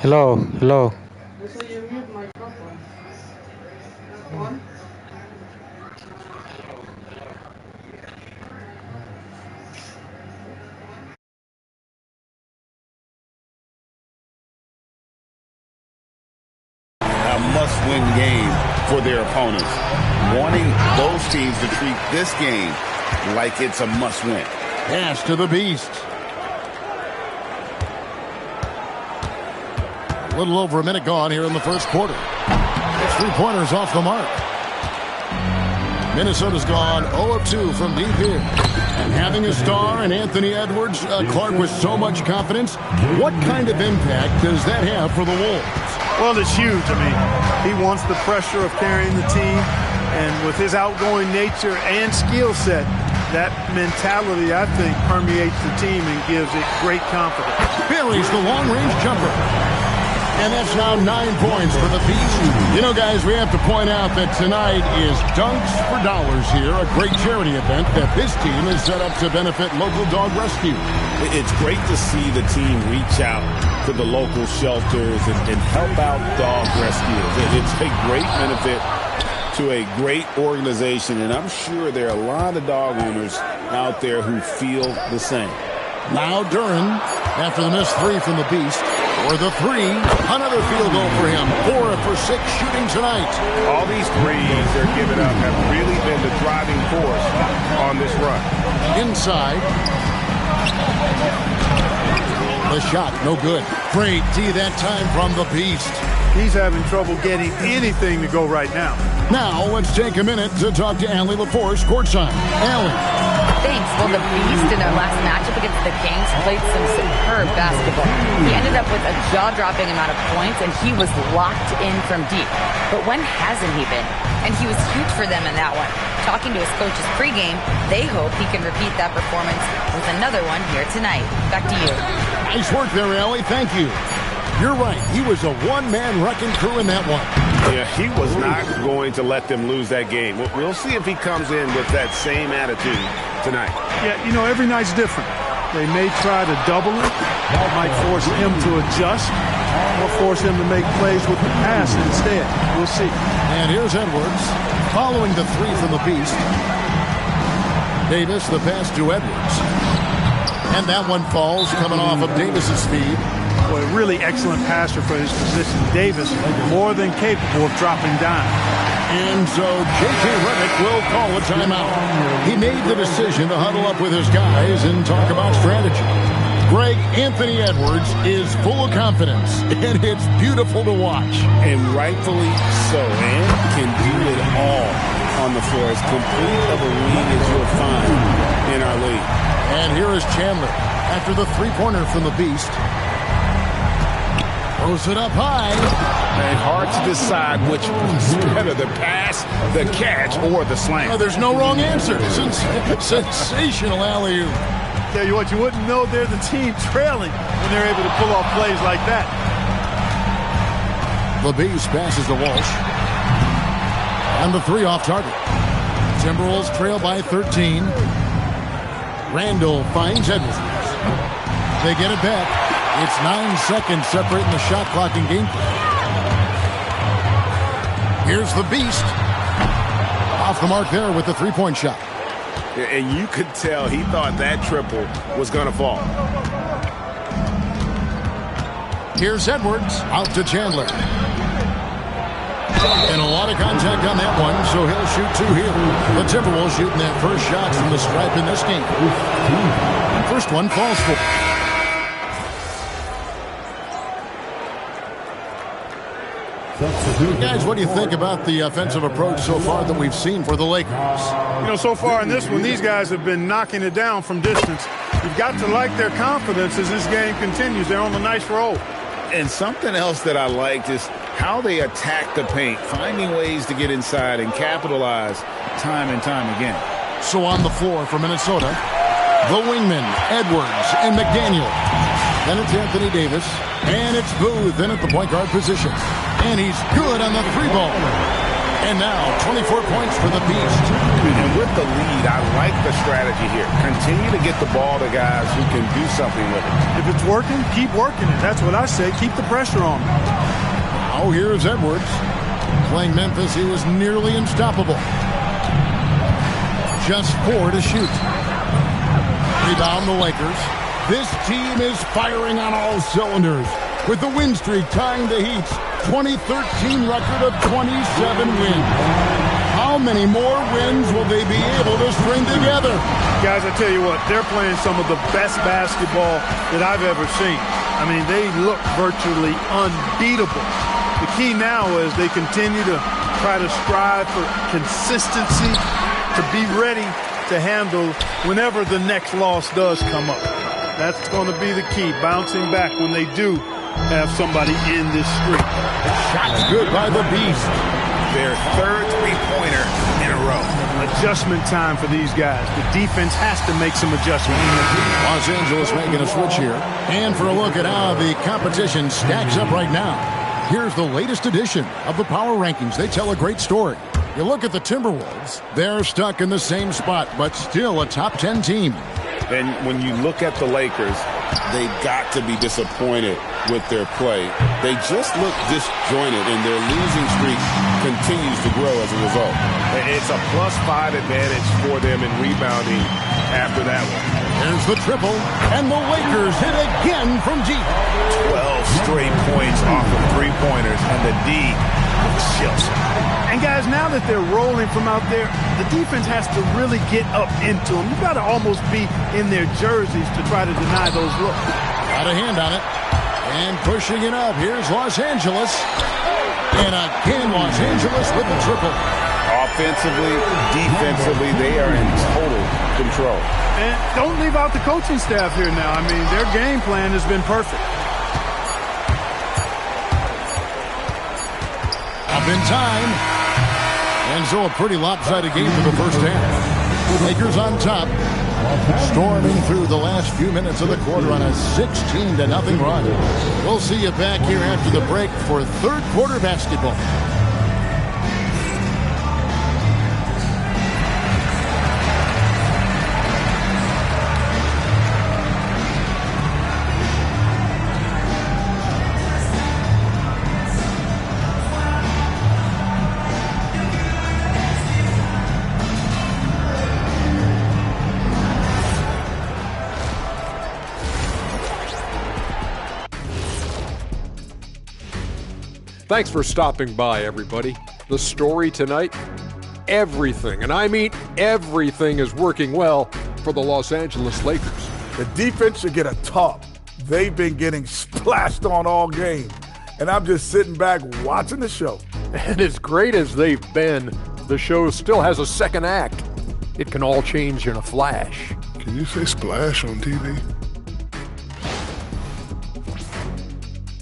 Hello. a must-win game for their opponents, wanting those teams to treat this game like it's a must-win. Pass to the beast. A little over a minute gone here in the first quarter. 3-pointers off the mark. Minnesota's gone 0 of 2 from deep here. And having a star in Anthony Edwards, Clark, with so much confidence, what kind of impact does that have for the Wolves? Well, it's huge. I mean, he wants the pressure of carrying the team, and with his outgoing nature and skill set, that mentality, I think, permeates the team and gives it great confidence. Buries the long-range jumper. And that's now 9 points for the Beast. You know, guys, we have to point out that tonight is Dunks for Dollars here, a great charity event that this team has set up to benefit local dog rescue. It's great to see the team reach out to the local shelters and help out dog rescuers. It's a great benefit to a great organization, and I'm sure there are a lot of dog owners out there who feel the same. Now Duran, after the missed three from the Beast, or the three, another field goal for him. 4 for 6 shooting tonight. All these threes they're giving up have really been the driving force on this run. Inside. The shot, no good. Great D that time from the Beast. He's having trouble getting anything to go right now. Now, let's take a minute to talk to Allie LaForce courtside. Allie. Thanks. Well, the Beast in their last matchup against the Kings played some superb basketball. He ended up with a jaw-dropping amount of points, and he was locked in from deep. But when hasn't he been? And he was huge for them in that one. Talking to his coaches pregame, they hope he can repeat that performance with another one here tonight. Back to you. Nice work there, Allie. Thank you. You're right. He was a one-man wrecking crew in that one. Yeah, he was not going to let them lose that game. We'll see if he comes in with that same attitude tonight. Yeah, you know, every night's different. They may try to double it. It might force him to adjust or force him to make plays with the pass instead. We'll see. And here's Edwards following the three from the Beast. Davis, the pass to Edwards. And that one falls coming off of Davis's speed. Boy, a really excellent passer for his position. Davis, more than capable of dropping down. And so J.J. Redick will call a timeout. He made the decision to huddle up with his guys and talk about strategy. Greg, Anthony Edwards is full of confidence, and it's beautiful to watch. And rightfully so, and can do it all on the floor. As complete of a wing as you'll find in our league. And here is Chandler after the three-pointer from the Beast. Throws it up high. And hard to decide which was better, the pass, the catch, or the slam. Oh, there's no wrong answer. Sensational alley-oop. Tell you what, you wouldn't know they're the team trailing when they're able to pull off plays like that. The Beast passes to Walsh. And the three off target. Timberwolves trail by 13. Randall finds Edwards. They get it back. It's 9 seconds separating the shot clock and game play. Here's the Beast. Off the mark there with the three-point shot. And you could tell he thought that triple was going to fall. Here's Edwards out to Chandler. And a lot of contact on that one, so he'll shoot two here. The Timberwolves shooting that first shot from the stripe in this game. First one falls for. Guys, what do you think about the offensive approach so far that we've seen for the Lakers? You know, so far in this one, these guys have been knocking it down from distance. You've got to like their confidence as this game continues. They're on a nice roll. And something else that I liked is how they attack the paint, finding ways to get inside and capitalize time and time again. So on the floor for Minnesota, the wingmen, Edwards and McDaniel. Then it's Anthony Davis, and it's Booth in at the point guard position. And he's good on the three ball. And now 24 points for the Beast. And with the lead, I like the strategy here. Continue to get the ball to guys who can do something with it. If it's working, keep working it. That's what I say. Keep the pressure on. Now here's Edwards. Playing Memphis, he was nearly unstoppable. Just 4 to shoot. Rebound the Lakers. This team is firing on all cylinders, with the win streak tying the Heat's 2013 record of 27 wins. How many more wins will they be able to string together? Guys, I tell you what, they're playing some of the best basketball that I've ever seen. I mean, they look virtually unbeatable. The key now is they continue to try to strive for consistency, to be ready to handle whenever the next loss does come up. That's going to be the key, bouncing back when they do have somebody in this streak. Shot's good by the Beast. Their third three-pointer in a row. Adjustment time for these guys. The defense has to make some adjustments. Los Angeles making a switch here. And for a look at how the competition stacks up right now, here's the latest edition of the Power Rankings. They tell a great story. You look at the Timberwolves, they're stuck in the same spot, but still a top 10 team. And when you look at the Lakers, they've got to be disappointed with their play. They just look disjointed, and their losing streak continues to grow as a result. It's a +5 advantage for them in rebounding after that one. There's the triple, and the Lakers hit again from deep. 12 straight points off of three-pointers, and the D chills. And guys, now that they're rolling from out there, the defense has to really get up into them. You've got to almost be in their jerseys to try to deny those looks. Got a hand on it. And pushing it up. Here's Los Angeles. And again, Los Angeles with the triple. Offensively, defensively, they are in total control. And don't leave out the coaching staff here now. I mean, their game plan has been perfect. Up in time. And so a pretty lopsided game for the first half. Lakers on top. Storming through the last few minutes of the quarter on a 16-0 run. We'll see you back here after the break for third quarter basketball. Thanks for stopping by, everybody. The story tonight, everything, and I mean everything, is working well for the Los Angeles Lakers. The defense should get a talk. They've been getting splashed on all game, and I'm just sitting back watching the show. And as great as they've been, the show still has a second act. It can all change in a flash. Can you say splash on TV?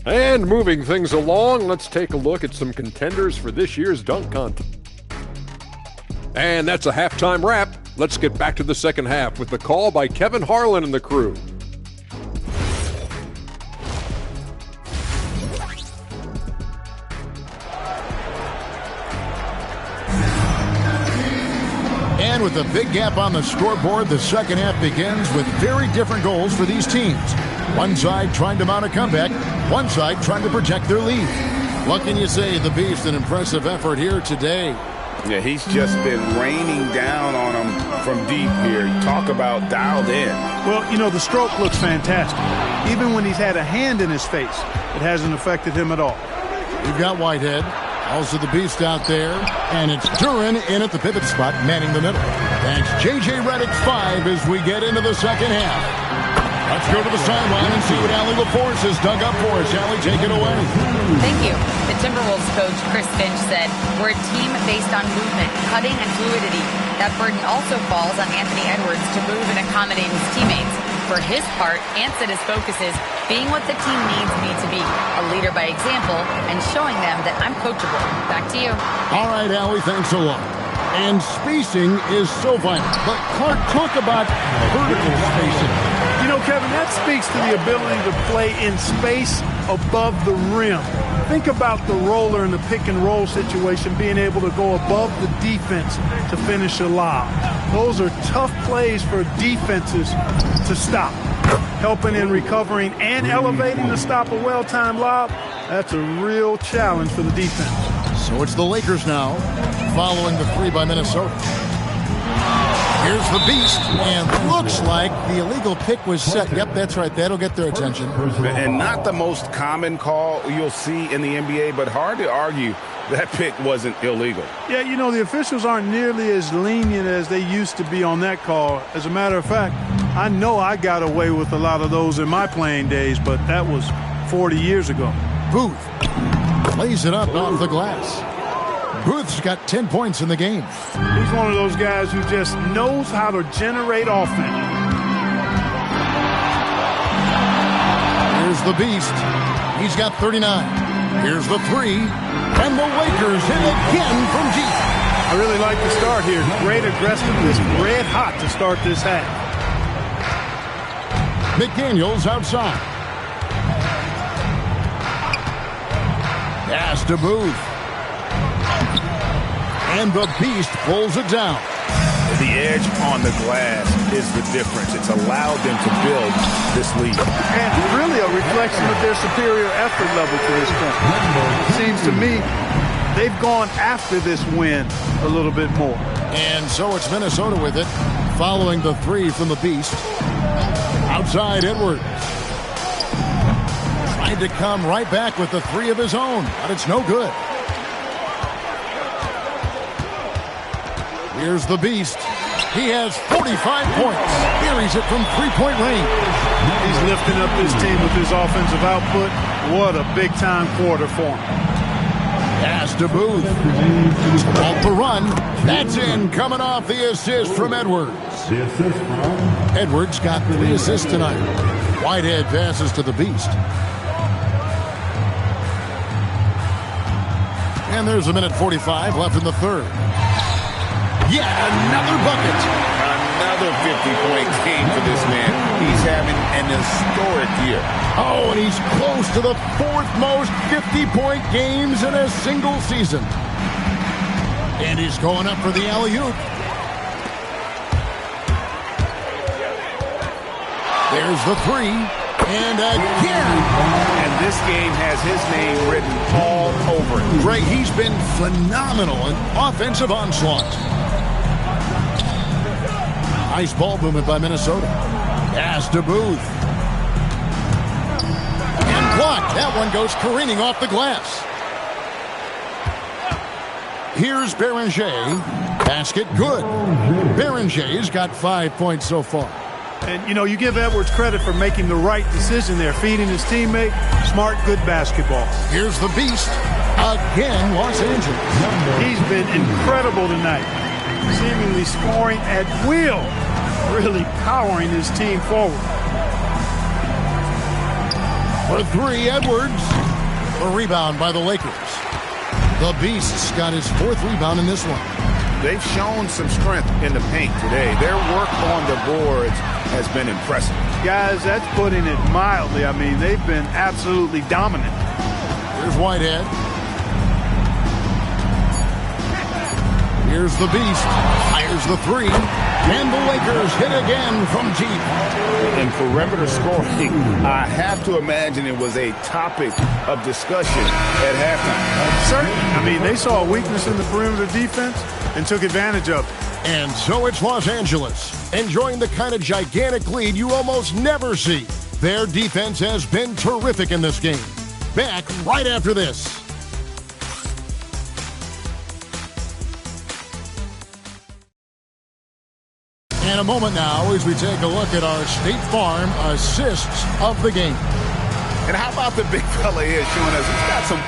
And moving things along, let's take a look at some contenders for this year's dunk contest. And that's a halftime wrap. Let's get back to the second half with the call by Kevin Harlan and the crew. And with a big gap on the scoreboard, the second half begins with very different goals for these teams. One side trying to mount a comeback, one side trying to protect their lead. What can you say? The Beast, an impressive effort here today. Yeah, he's just been raining down on them from deep here. Talk about dialed in. Well, you know, the stroke looks fantastic. Even when he's had a hand in his face, it hasn't affected him at all. You've got Whitehead, also the Beast out there, and it's Duran in at the pivot spot, manning the middle. Thanks J.J. Redick 5 as we get into the second half. Let's go to the sideline and see what Allie LaForce has dug up for us. Allie, take it away. Thank you. The Timberwolves coach, Chris Finch, said, "We're a team based on movement, cutting, and fluidity. That burden also falls on Anthony Edwards to move and accommodate his teammates. For his part, Ant said his focus is being what the team needs me to be, a leader by example, and showing them that I'm coachable." Back to you. All right, Allie, thanks a lot. And spacing is so vital. But Clark, talk about vertical spacing. You know, Kevin, that speaks to the ability to play in space above the rim. Think about the roller in the pick and roll situation, being able to go above the defense to finish a lob. Those are tough plays for defenses to stop. Helping in recovering and elevating to stop a well-timed lob, that's a real challenge for the defense. So it's the Lakers now, following the three by Minnesota. Here's the Beast, and looks like the illegal pick was set. Yep, that's right. That'll get their attention. And not the most common call you'll see in the NBA, but hard to argue that pick wasn't illegal. Yeah, you know, the officials aren't nearly as lenient as they used to be on that call. As a matter of fact, I know I got away with a lot of those in my playing days, but that was 40 years ago. Booth lays it up off the glass. Booth's got 10 points in the game. He's one of those guys who just knows how to generate offense. Here's the Beast. He's got 39. Here's the three. And the Lakers hit again from deep. I really like the start here. Great aggressiveness. Red hot to start this half. McDaniels outside. Pass to Booth. And the Beast pulls it down. The edge on the glass is the difference. It's allowed them to build this lead. And really a reflection of their superior effort level to this point. It seems to me they've gone after this win a little bit more. And so it's Minnesota with it, following the three from the Beast. Outside Edwards. Tried to come right back with the three of his own, but it's no good. Here's the Beast. He has 45 points. Carries it from three-point range. He's lifting up this team with his offensive output. What a big-time quarter for him. Pass to Booth. Off the run. That's in, coming off the assist from Edwards. Edwards got 3 assists tonight. Whitehead passes to the Beast. And there's a minute 45 left in the third. Yeah, another bucket. Another 50-point game for this man. He's having an historic year. Oh, and he's close to the 4th most 50-point games in a single season. And he's going up for the alley-oop. There's the three. And again. And this game has his name written all over it. Greg, he's been phenomenal in offensive onslaught. Nice ball movement by Minnesota. Pass to Booth. And blocked. That one goes careening off the glass. Here's Beringer. Basket good. Berenger's got 5 points so far. And, you know, you give Edwards credit for making the right decision there, feeding his teammate. Smart, good basketball. Here's the Beast. Again, Los Angeles. He's been incredible tonight. Seemingly scoring at will. Really powering his team forward. For three, Edwards. A rebound by the Lakers. The Beast's got his 4th rebound in this one. They've shown some strength in the paint today. Their work on the boards has been impressive. Guys, that's putting it mildly. I mean, they've been absolutely dominant. Here's Whitehead. Here's the Beast. Fires the three. And the Lakers hit again from deep. In perimeter scoring, I have to imagine it was a topic of discussion at halftime. Certainly. I mean, they saw a weakness in the perimeter defense and took advantage of it. And so it's Los Angeles, enjoying the kind of gigantic lead you almost never see. Their defense has been terrific in this game. Back right after this. In a moment now as we take a look at our State Farm assists of the game. And how about the big fella here showing us he's got some...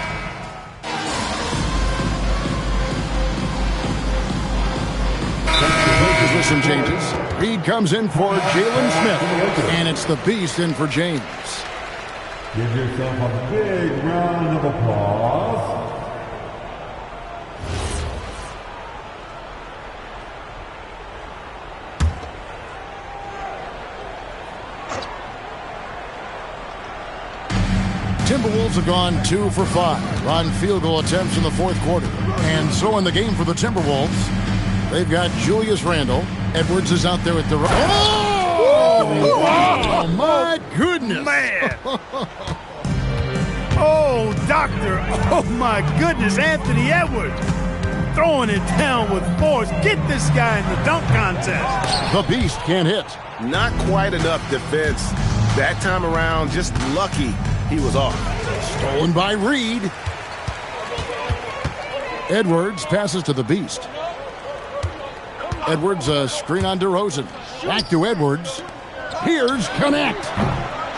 With some changes. Reed comes in for Jalen Smith. And it's the Beast in for James. Give yourself a big round of applause. Timberwolves have gone 2 for 5 on field goal attempts in the 4th quarter. And so in the game for the Timberwolves, they've got Julius Randle. Edwards is out there at the... Oh, my goodness. Man. Oh, doctor. Oh, my goodness. Anthony Edwards throwing it down with force. Get this guy in the dunk contest. The Beast can't hit. Not quite enough defense that time around. Just lucky he was off. Stolen by Reed. Edwards passes to the Beast. Edwards, a screen on DeRozan. Back to Edwards. Here's Connect.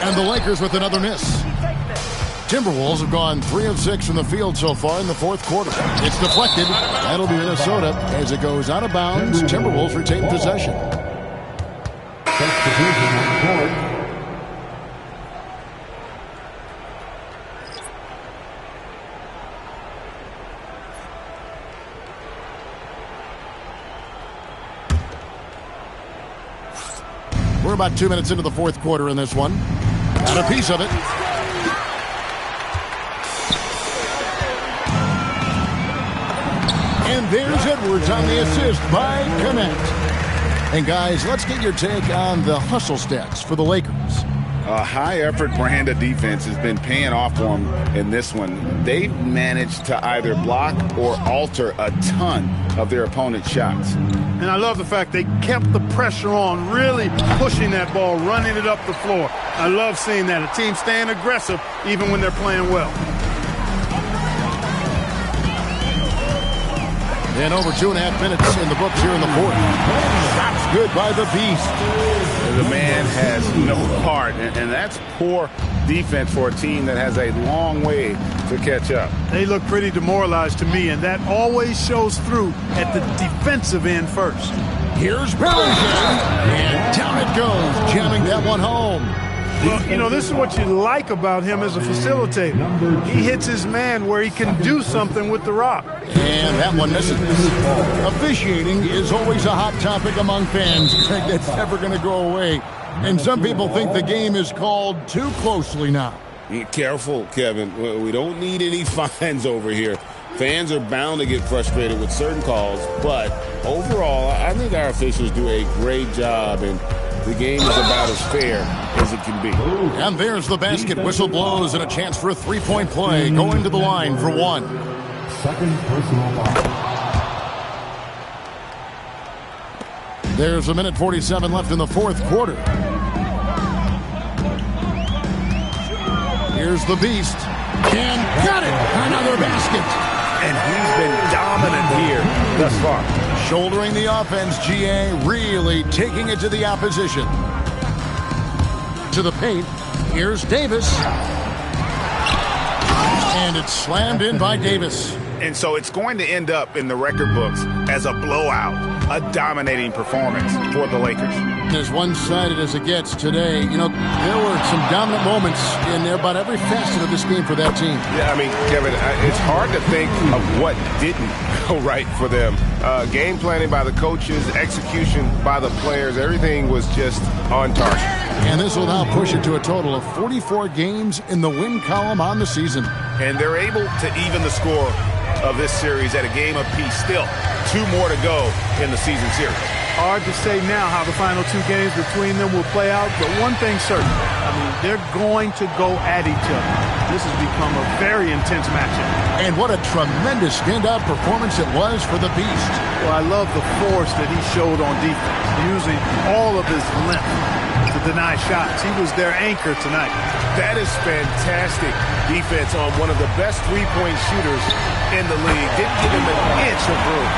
And the Lakers with another miss. Timberwolves have gone 3 of 6 from the field so far in the 4th quarter. It's deflected. That'll be Minnesota as it goes out of bounds. Timberwolves retain possession. We're about 2 minutes into the 4th quarter in this one. Got a piece of it. And there's Edwards on the assist by Connect. And guys, let's get your take on the hustle stats for the Lakers. A high-effort brand of defense has been paying off for them in this one. They've managed to either block or alter a ton of their opponent's shots. And I love the fact they kept the pressure on, really pushing that ball, running it up the floor. I love seeing that. A team staying aggressive even when they're playing well. And over 2.5 minutes in the books here in the fourth. Shots good by the Beast. The man has no heart, and that's poor defense for a team that has a long way to catch up. They look pretty demoralized to me, and that always shows through at the defensive end first. Here's Bellinger, and down it goes, jamming that one home. Well, you know, this is what you like about him as a facilitator. He hits his man where he can do something with the rock. And that one misses. Officiating is always a hot topic among fans. That's never going to go away. And some people think the game is called too closely now. Be careful, Kevin. We don't need any fines over here. Fans are bound to get frustrated with certain calls, but overall, I think our officials do a great job, and the game is about as fair as it can be. And there's the basket. Whistle blows and a chance for a three-point play. Going to the line for one. Second personal foul. There's a minute 47 left in the fourth quarter. Here's the Beast. And got it! Another basket. And he's been dominant here thus far. Shouldering the offense, GA really taking it to the opposition. To the paint, here's Davis. And it's slammed in by Davis. And so it's going to end up in the record books as a blowout, a dominating performance for the Lakers. As one-sided as it gets today, you know, there were some dominant moments in there about every facet of this game for that team. Yeah, I mean, Kevin, it's hard to think of what didn't go right for them. Game planning by the coaches, execution by the players, everything was just on target. And this will now push it to a total of 44 games in the win column on the season. And they're able to even the score of this series at a game apiece. Still, 2 more to go in the season series. Hard to say now how the final 2 games between them will play out, but one thing's certain. I mean, they're going to go at each other. This has become a very intense matchup. And what a tremendous standout performance it was for the Beast. Well, I love the force that he showed on defense, using all of his length to deny shots. He was their anchor tonight. That is fantastic defense on one of the best three-point shooters in the league. Didn't give him an inch of room.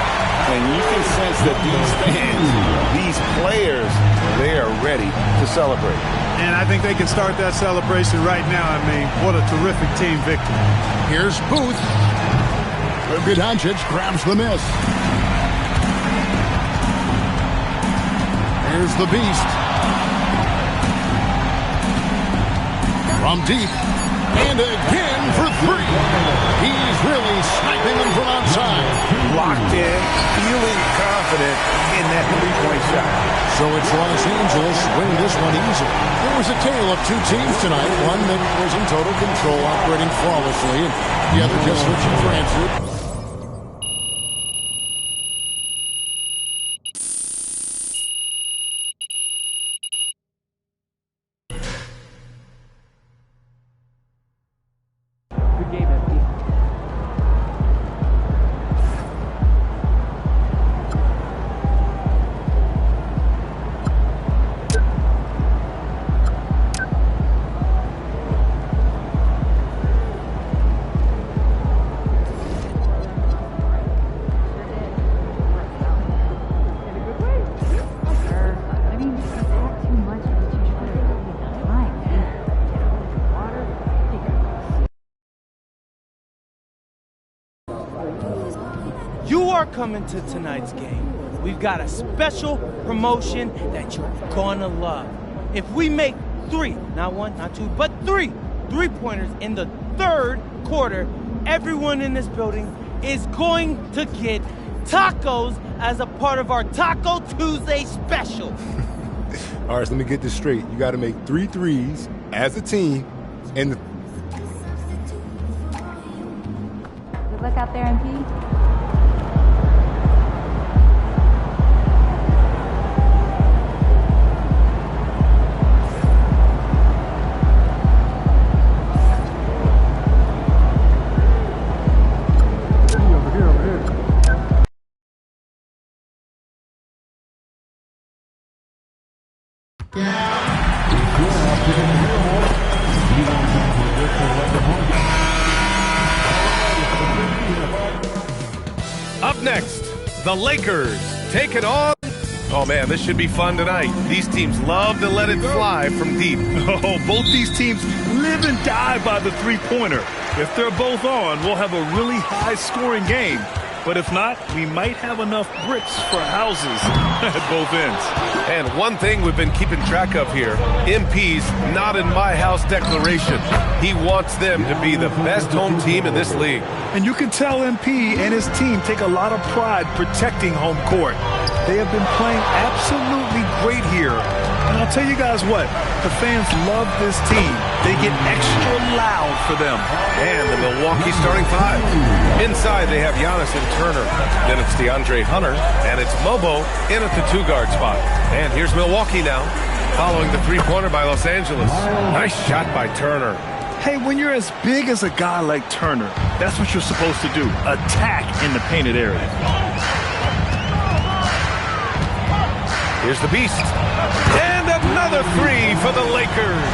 And you can sense that these fans, these players, they are ready to celebrate. And I think they can start that celebration right now. I mean, what a terrific team victory. Here's Booth. Doncic grabs the miss. Here's the Beast. From deep. And again for 3. He's really sniping them from outside. Locked in, feeling confident in that three-point shot. So it's Los Angeles winning this one easily. There was a tale of 2 teams tonight. One that was in total control, operating flawlessly, and the other just searching for answers. Coming to tonight's game, we've got a special promotion that you're gonna love. If we make 3, not 1, not 2, but 3 3-pointers in the 3rd quarter, everyone in this building is going to get tacos as a part of our Taco Tuesday special. All right, so let me get this straight. You got to make 3 threes as a team, and Good luck out there, MP. Up next, the Lakers take it on. Oh, man, this should be fun tonight. These teams love to let it fly from deep. Oh, both these teams live and die by the three-pointer. If they're both on, we'll have a really high-scoring game. But if not, we might have enough bricks for houses at both ends. And one thing we've been keeping track of here, MP's not in my house declaration. He wants them to be the best home team in this league. And you can tell MP and his team take a lot of pride protecting home court. They have been playing absolutely great here. And I'll tell you guys what, the fans love this team. They get extra loud for them. And the Milwaukee starting five. Inside, they have Giannis and Turner. Then it's DeAndre Hunter, and it's Mobo in at the two-guard spot. And here's Milwaukee now, following the three-pointer by Los Angeles. Nice shot by Turner. Hey, when you're as big as a guy like Turner, that's what you're supposed to do. Attack in the painted area. Here's the Beast. And another three for the Lakers.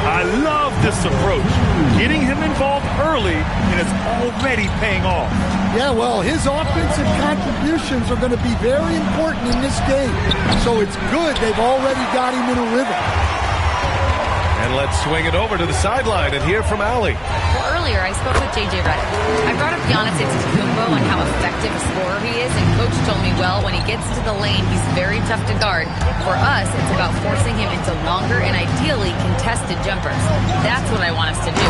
I love this approach. Getting him involved early, and it's already paying off. Yeah, well, his offensive contributions are going to be very important in this game. So it's good they've already got him in a rhythm. And let's swing it over to the sideline and hear from Allie. Well, earlier I spoke with J.J. Redick. I brought up Giannis Antetokounmpo and how effective a scorer he is, and Coach told me, well, when he gets into the lane, he's very tough to guard. For us, it's about forcing him into longer and ideally contested jumpers. That's what I want us to do.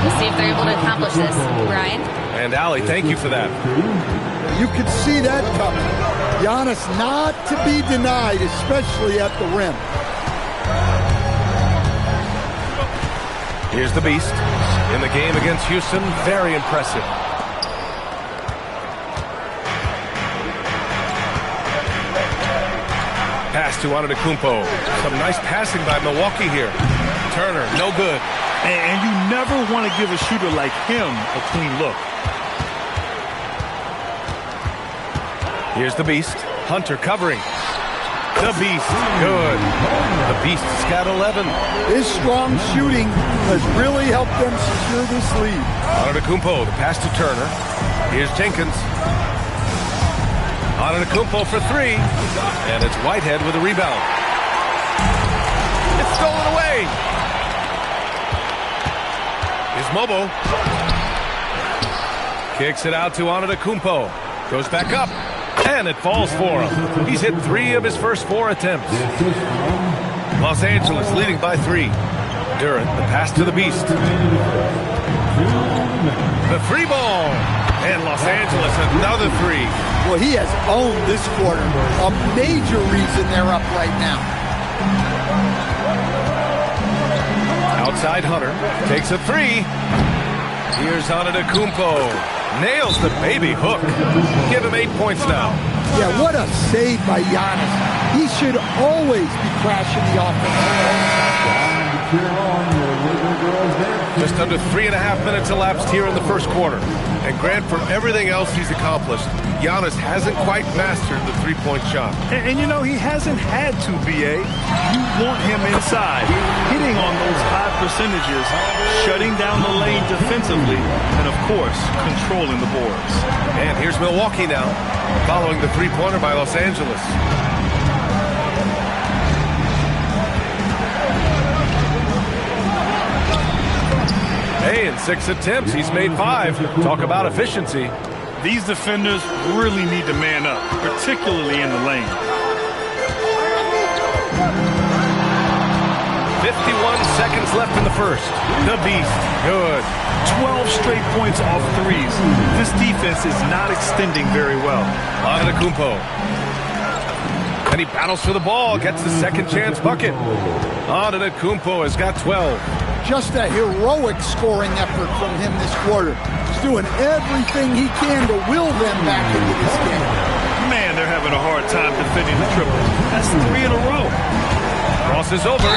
We'll see if they're able to accomplish this. Brian? And Allie, thank you for that. You could see that coming. Giannis not to be denied, especially at the rim. Here's the Beast. In the game against Houston, very impressive. Pass to Antetokounmpo. Some nice passing by Milwaukee here. Turner, no good. And you never want to give a shooter like him a clean look. Here's the Beast. Hunter covering. The Beast, good. The Beast's got 11. His strong shooting has really helped them secure this lead. Antetokounmpo, the pass to Turner. Here's Jenkins. Antetokounmpo for three. And it's Whitehead with a rebound. It's stolen away. Here's Mobo. Kicks it out to Antetokounmpo. Goes back up. And it falls for him. He's hit 3 of his first 4 attempts. Los Angeles leading by 3. Durant, the pass to the Beast. The free ball. And Los Angeles another 3. Well, he has owned this quarter. A major reason they're up right now. Outside Hunter. Takes a 3. Here's Antetokounmpo. Nails the baby hook. Give him 8 points now. Yeah, what a save by Giannis. He should always be crashing the offense. Just under 3.5 minutes elapsed here in the first quarter. And Grant, for everything else he's accomplished, Giannis hasn't quite mastered the three-point shot. And you know, he hasn't had to, B.A. You want him inside, hitting on those high percentages, shutting down the lane defensively, and, of course, controlling the boards. And here's Milwaukee now, following the three-pointer by Los Angeles. Hey, in 6 attempts, he's made 5. Talk about efficiency. These defenders really need to man up, particularly in the lane. 51 seconds left in the first. The Beast, good. 12 straight points off threes. This defense is not extending very well. Antetokounmpo. And he battles for the ball, gets the second chance bucket. Antetokounmpo has got 12. Just a heroic scoring effort from him this quarter. He's doing everything he can to will them back into this game. Man, they're having a hard time defending the triple. That's 3 in a row. Crosses over,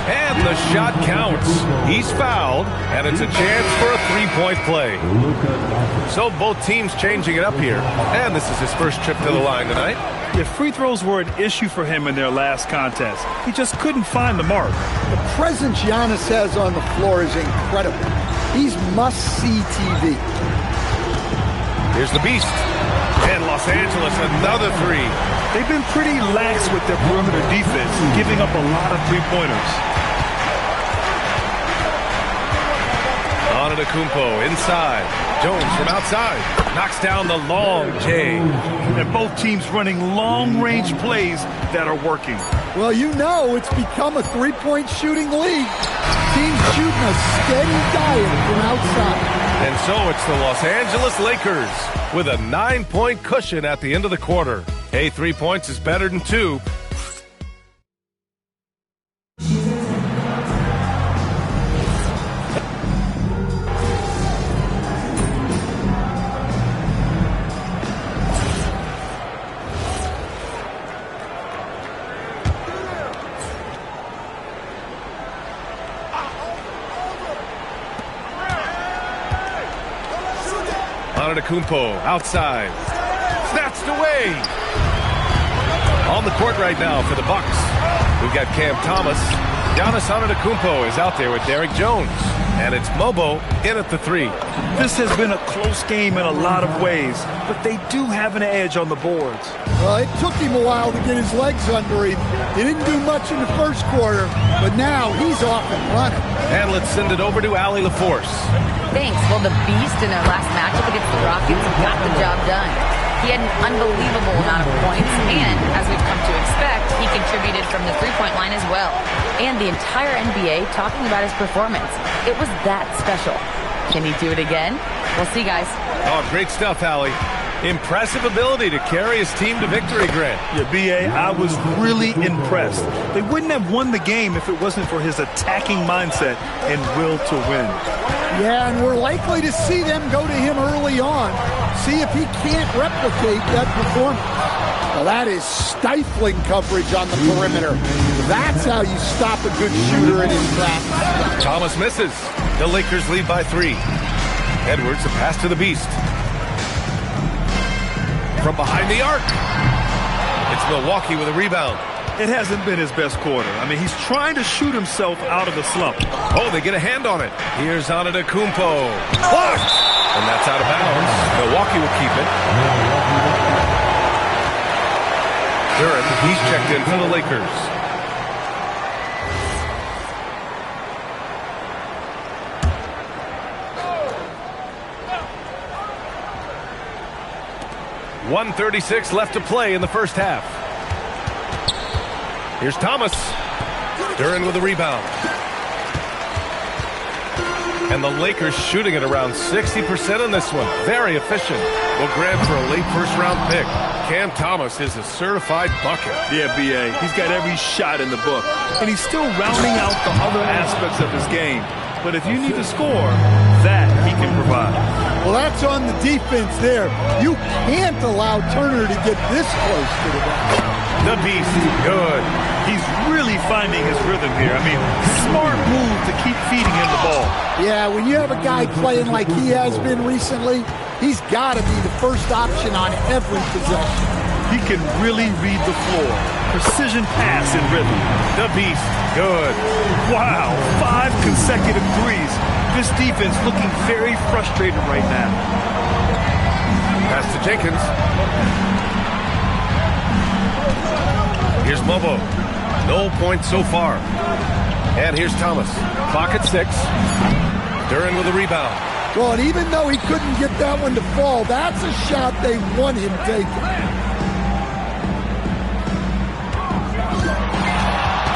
and the shot counts. He's fouled, and it's a chance for a three-point play. So both teams changing it up here, and this is his first trip to the line tonight. Yeah, free throws were an issue for him in their last contest. He just couldn't find the mark. The presence Giannis has on the floor is incredible. He's must-see TV. Here's the Beast. And Los Angeles, another three. They've been pretty lax with their perimeter defense, giving up a lot of three-pointers. Antetokounmpo inside. Jones from outside knocks down the long J. And both teams running long-range plays that are working. Well, you know it's become a three-point shooting league. Teams shooting a steady diet from outside. And so it's the Los Angeles Lakers with a 9-point cushion at the end of the quarter. Hey, 3 points is better than 2. Antetokounmpo outside, snatched away. On the court right now for the Bucks, we've got Cam Thomas. Giannis Antetokounmpo is out there with Derrick Jones, and it's Mobo in at the 3. This has been a close game in a lot of ways, but they do have an edge on the boards. Well, it took him a while to get his legs under him. He didn't do much in the first quarter, but now he's off and running. And let's send it over to Allie LaForce. Thanks. Well, the Beast in their last matchup against the Rockets got the job done. He had an unbelievable amount of points, and as we've come to expect, he contributed from the three-point line as well. And the entire NBA talking about his performance. It was that special. Can he do it again? We'll see, guys. Oh, great stuff, Allie. Impressive ability to carry his team to victory, Grant. Yeah, B.A., I was really impressed. They wouldn't have won the game if it wasn't for his attacking mindset and will to win. Yeah, and we're likely to see them go to him early on. See if he can't replicate that performance. Well, that is stifling coverage on the perimeter. That's how you stop a good shooter in his tracks. Thomas misses. The Lakers lead by 3. Edwards, a pass to the Beast. From behind the arc. It's Milwaukee with a rebound. It hasn't been his best quarter. I mean, he's trying to shoot himself out of the slump. Oh, they get a hand on it. Here's Antetokounmpo. Blocked! And that's out of bounds. Milwaukee will keep it. Duran, he's checked in for the Lakers. .136 left to play in the first half. Here's Thomas. Duran with a rebound. And the Lakers shooting at around 60% on this one. Very efficient. Well, Grant, for a late first-round pick, Cam Thomas is a certified bucket. Yeah, B.A., he's got every shot in the book. And he's still rounding out the other aspects of his game. But if you need to score, that he can provide. Well, that's on the defense there. You can't allow Turner to get this close to the basket. The Beast, good. He's really finding his rhythm here. I mean, smart move to keep feeding him the ball. Yeah, when you have a guy playing like he has been recently, he's got to be the first option on every possession. He can really read the floor. Precision pass and rhythm. The Beast, good. Wow, 5 consecutive threes. This defense looking very frustrated right now. Pass to Jenkins. Here's Mobo. No points so far. And here's Thomas. Clock at 6. Duran with a rebound. Well, and even though he couldn't get that one to fall, that's a shot they want him taking.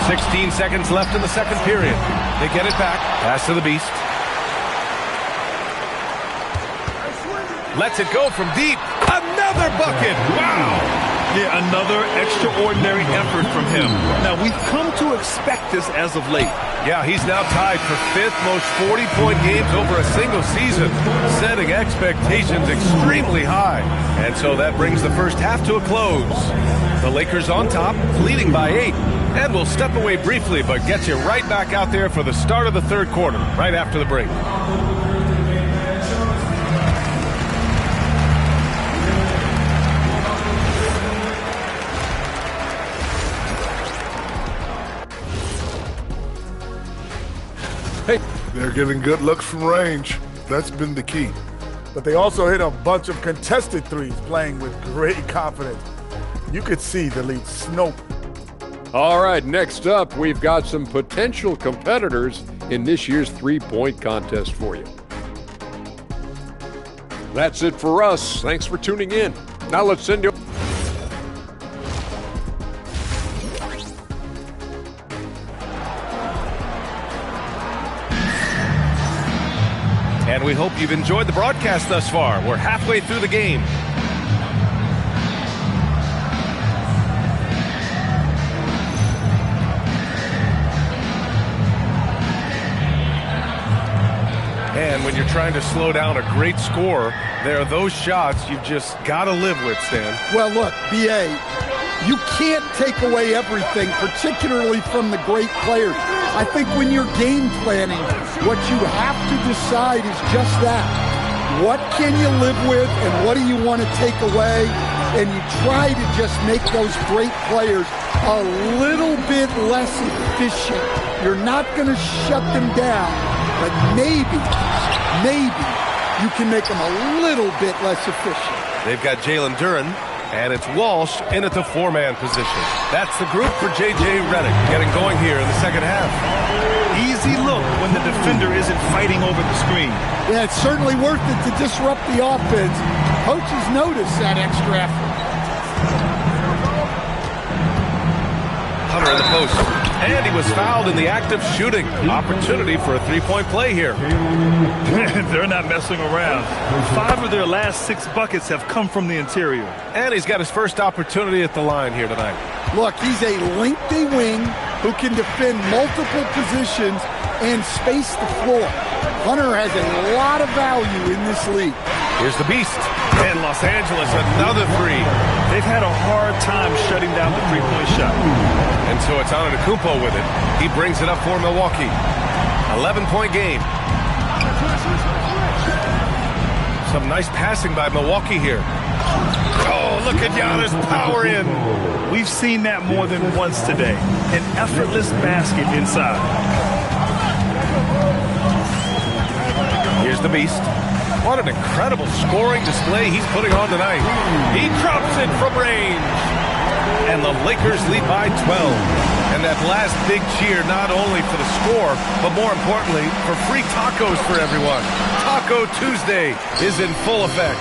16 seconds left in the second period. They get it back. Pass to the Beast. Lets it go from deep. Another bucket. Wow. Yeah, another extraordinary effort from him. Now, we've come to expect this as of late. Yeah, he's now tied for 5th most 40-point games over a single season, setting expectations extremely high. And so that brings the first half to a close. The Lakers on top, leading by 8. And we'll step away briefly, but get you right back out there for the start of the third quarter, right after the break. They're getting good looks from range. That's been the key. But they also hit a bunch of contested threes, playing with great confidence. You could see the lead snope. All right, next up, we've got some potential competitors in this year's three-point contest for you. That's it for us. Thanks for tuning in. Now let's send you. And we hope you've enjoyed the broadcast thus far. We're halfway through the game. And when you're trying to slow down a great score, there are those shots you've just got to live with, Stan. Well, look, B.A., you can't take away everything, particularly from the great players. I think when you're game planning, what you have to decide is just that. What can you live with and what do you want to take away? And you try to just make those great players a little bit less efficient. You're not going to shut them down, but maybe you can make them a little bit less efficient. They've got Jalen Duren, and it's Walsh in at the four-man position. That's the group for J.J. Redick getting going here in the second half. Easy look when the defender isn't fighting over the screen. Yeah, it's certainly worth it to disrupt the offense. Coaches notice that extra effort. Hunter in the post. And he was fouled in the act of shooting. Opportunity for a three-point play here. They're not messing around. 5 of their last 6 buckets have come from the interior. And he's got his first opportunity at the line here tonight. Look, he's a lengthy wing who can defend multiple positions and space the floor. Hunter has a lot of value in this league. Here's the beast. And Los Angeles, another three. They've had a hard time shutting down the three-point shot. And so it's Antetokounmpo with it. He brings it up for Milwaukee. 11-point game. Some nice passing by Milwaukee here. Oh, look at Giannis power in. We've seen that more than once today. An effortless basket inside. Here's the beast. What an incredible scoring display he's putting on tonight. He drops it from range. And the Lakers lead by 12. And that last big cheer, not only for the score, but more importantly, for free tacos for everyone. Taco Tuesday is in full effect.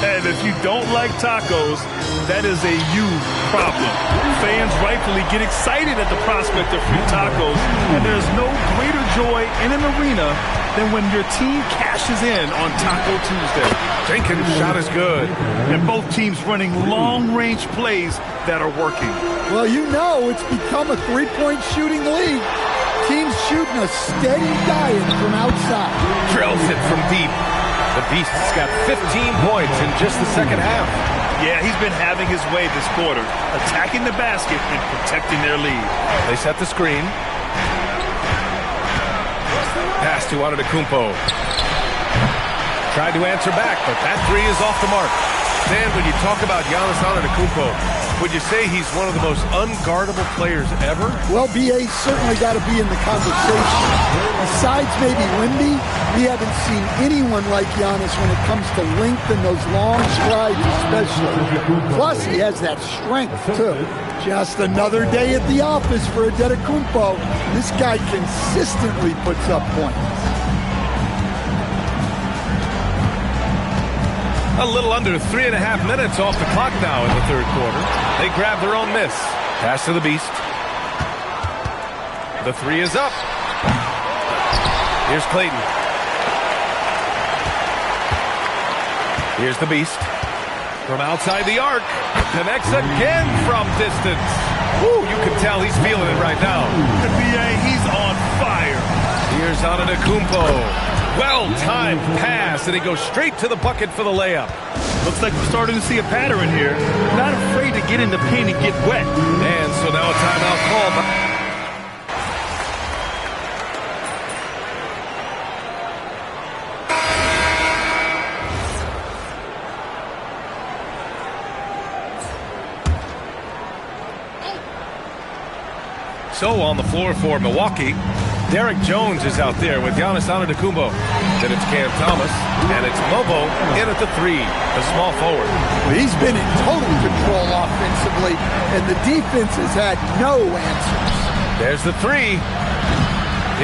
And if you don't like tacos, that is a you problem. Fans rightfully get excited at the prospect of free tacos, and there's no greater joy in an arena than when your team cashes in on Taco Tuesday. Jenkins' shot is good. And both teams running long-range plays that are working. Well, you know it's become a three-point shooting league. Teams shooting a steady diet from outside. Drills it from deep. The Beast's got 15 points in just the second half. Yeah, he's been having his way this quarter, attacking the basket and protecting their lead. They set the screen. Pass to Antetokounmpo. Tried to answer back, but that three is off the mark. Dan, when you talk about Giannis Antetokounmpo, would you say he's one of the most unguardable players ever? Well, B.A. certainly got to be in the conversation. Besides maybe Wemby, we haven't seen anyone like Giannis when it comes to length and those long strides especially. Plus, he has that strength, too. Just another day at the office for Antetokounmpo. This guy consistently puts up points. A little under 3.5 minutes off the clock now in the third quarter. They grab their own miss. Pass to the Beast. The three is up. Here's Clayton. Here's the Beast. From outside the arc. Connects again from distance. Woo, you can tell he's feeling it right now. The BA, he's on fire. Here's Antetokounmpo. Well-timed pass, and he goes straight to the bucket for the layup. Looks like we're starting to see a pattern here. Not afraid to get in the paint and get wet. And so now a timeout call. So on the floor for Milwaukee, Derek Jones is out there with Giannis Antetokounmpo. Then it's Cam Thomas, and it's Mobo in at the 3, the small forward. Well, he's been in total control offensively, and the defense has had no answers. There's the 3.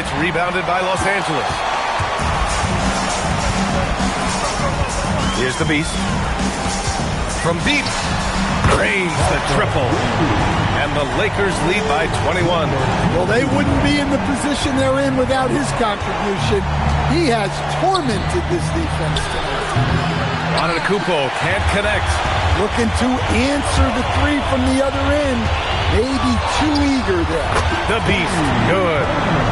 It's rebounded by Los Angeles. Here's the Beast. From deep, drains the triple. And the Lakers lead by 21. Well, they wouldn't be in the position they're in without his contribution. He has tormented this defense tonight. Antetokounmpo can't connect. Looking to answer the 3 from the other end. Maybe too eager there. The Beast, good.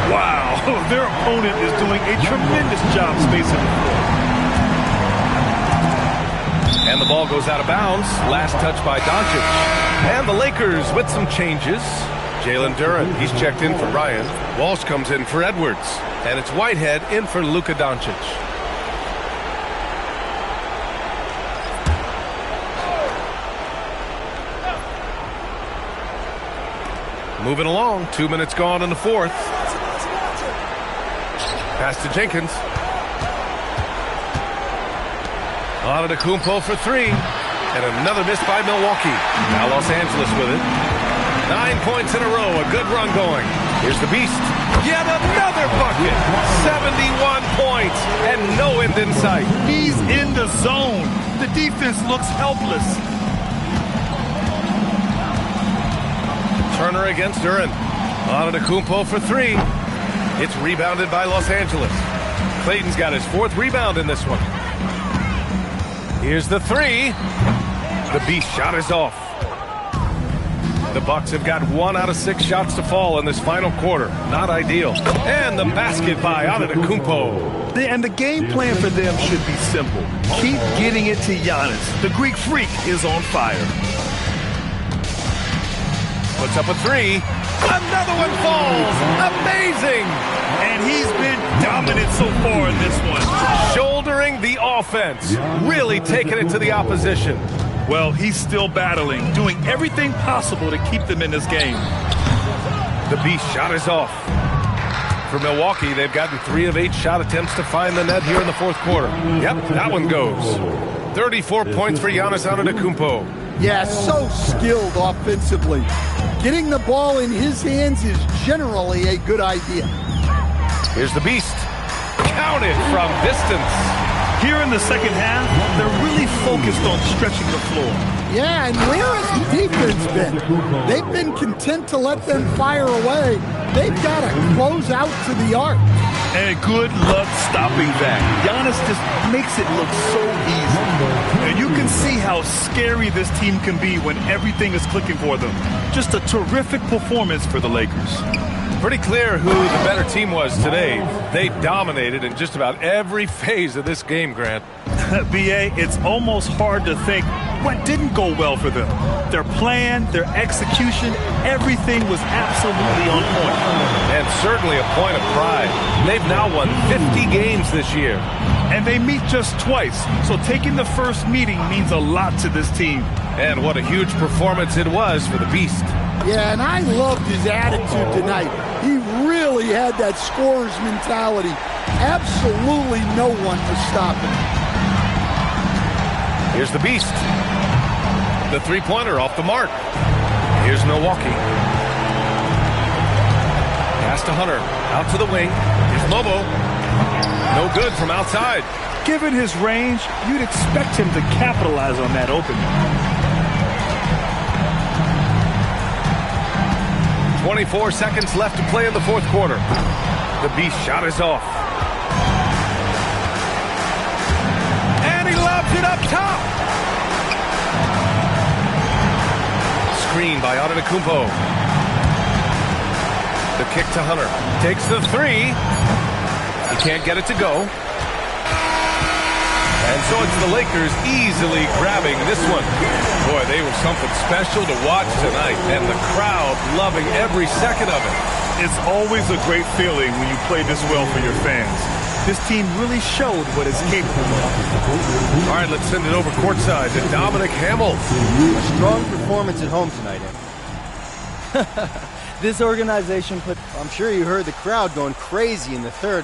Wow, their opponent is doing a tremendous job spacing the floor. And the ball goes out of bounds. Last touch by Doncic. And the Lakers with some changes. Jalen Duren, he's checked in for Ryan. Walsh comes in for Edwards. And it's Whitehead in for Luka Doncic. Moving along, 2 minutes gone in the fourth. Pass to Jenkins. Antetokounmpo for 3. And another miss by Milwaukee. Now Los Angeles with it. 9 points in a row, a good run going. Here's the Beast. Yet another bucket. 71 points and no end in sight. He's in the zone. The defense looks helpless. Turner against Duren. Antetokounmpo for 3. It's rebounded by Los Angeles. Clayton's got his 4th rebound in this one. Here's the 3. The Beast shot is off. The Bucks have got 1 out of 6 shots to fall in this final quarter. Not ideal. And the basket by Antetokounmpo. And the game plan for them should be simple. Keep getting it to Giannis. The Greek Freak is on fire. Puts up a 3. Another one falls. Amazing. And he's been dominant so far in this one. Shouldering the offense. Really taking it to the opposition. Well, he's still battling, doing everything possible to keep them in this game. The Beast shot is off. For Milwaukee, they've gotten 3 of 8 shot attempts to find the net here in the fourth quarter. Yep, that one goes. 34 points for Giannis Antetokounmpo. Yeah, so skilled offensively. Getting the ball in his hands is generally a good idea. Here's the Beast. Counted from distance. Here in the second half, they're really focused on stretching the floor. Yeah, and where has the defense been? They've been content to let them fire away. They've got to close out to the arc. And good luck stopping that. Giannis just makes it look so easy. And you can see how scary this team can be when everything is clicking for them. Just a terrific performance for the Lakers. Pretty clear who the better team was today. They dominated in just about every phase of this game, Grant. B.A., it's almost hard to think what didn't go well for them. Their plan, their execution, everything was absolutely on point. And certainly a point of pride. They've now won 50 games this year. And they meet just twice, so taking the first meeting means a lot to this team. And what a huge performance it was for the Beast. Yeah, and I loved his attitude tonight. He really had that scorer's mentality. Absolutely no one was stopping him. Here's the Beast. The three-pointer off the mark. Here's Milwaukee. Pass to Hunter. Out to the wing. Here's Lobo. No good from outside. Given his range, you'd expect him to capitalize on that opening. 24 seconds left to play in the fourth quarter. The Beast shot is off. And he lobs it up top. Screen by Antetokounmpo. The kick to Hunter. Takes the 3. He can't get it to go. And so it's the Lakers easily grabbing this one. Boy, they were something special to watch tonight, and the crowd loving every second of it. It's always a great feeling when you play this well for your fans. This team really showed what it's capable of. All right, let's send it over courtside to Dominic Hamill. A strong performance at home tonight, Ed. This organization put... I'm sure you heard the crowd going crazy in the third.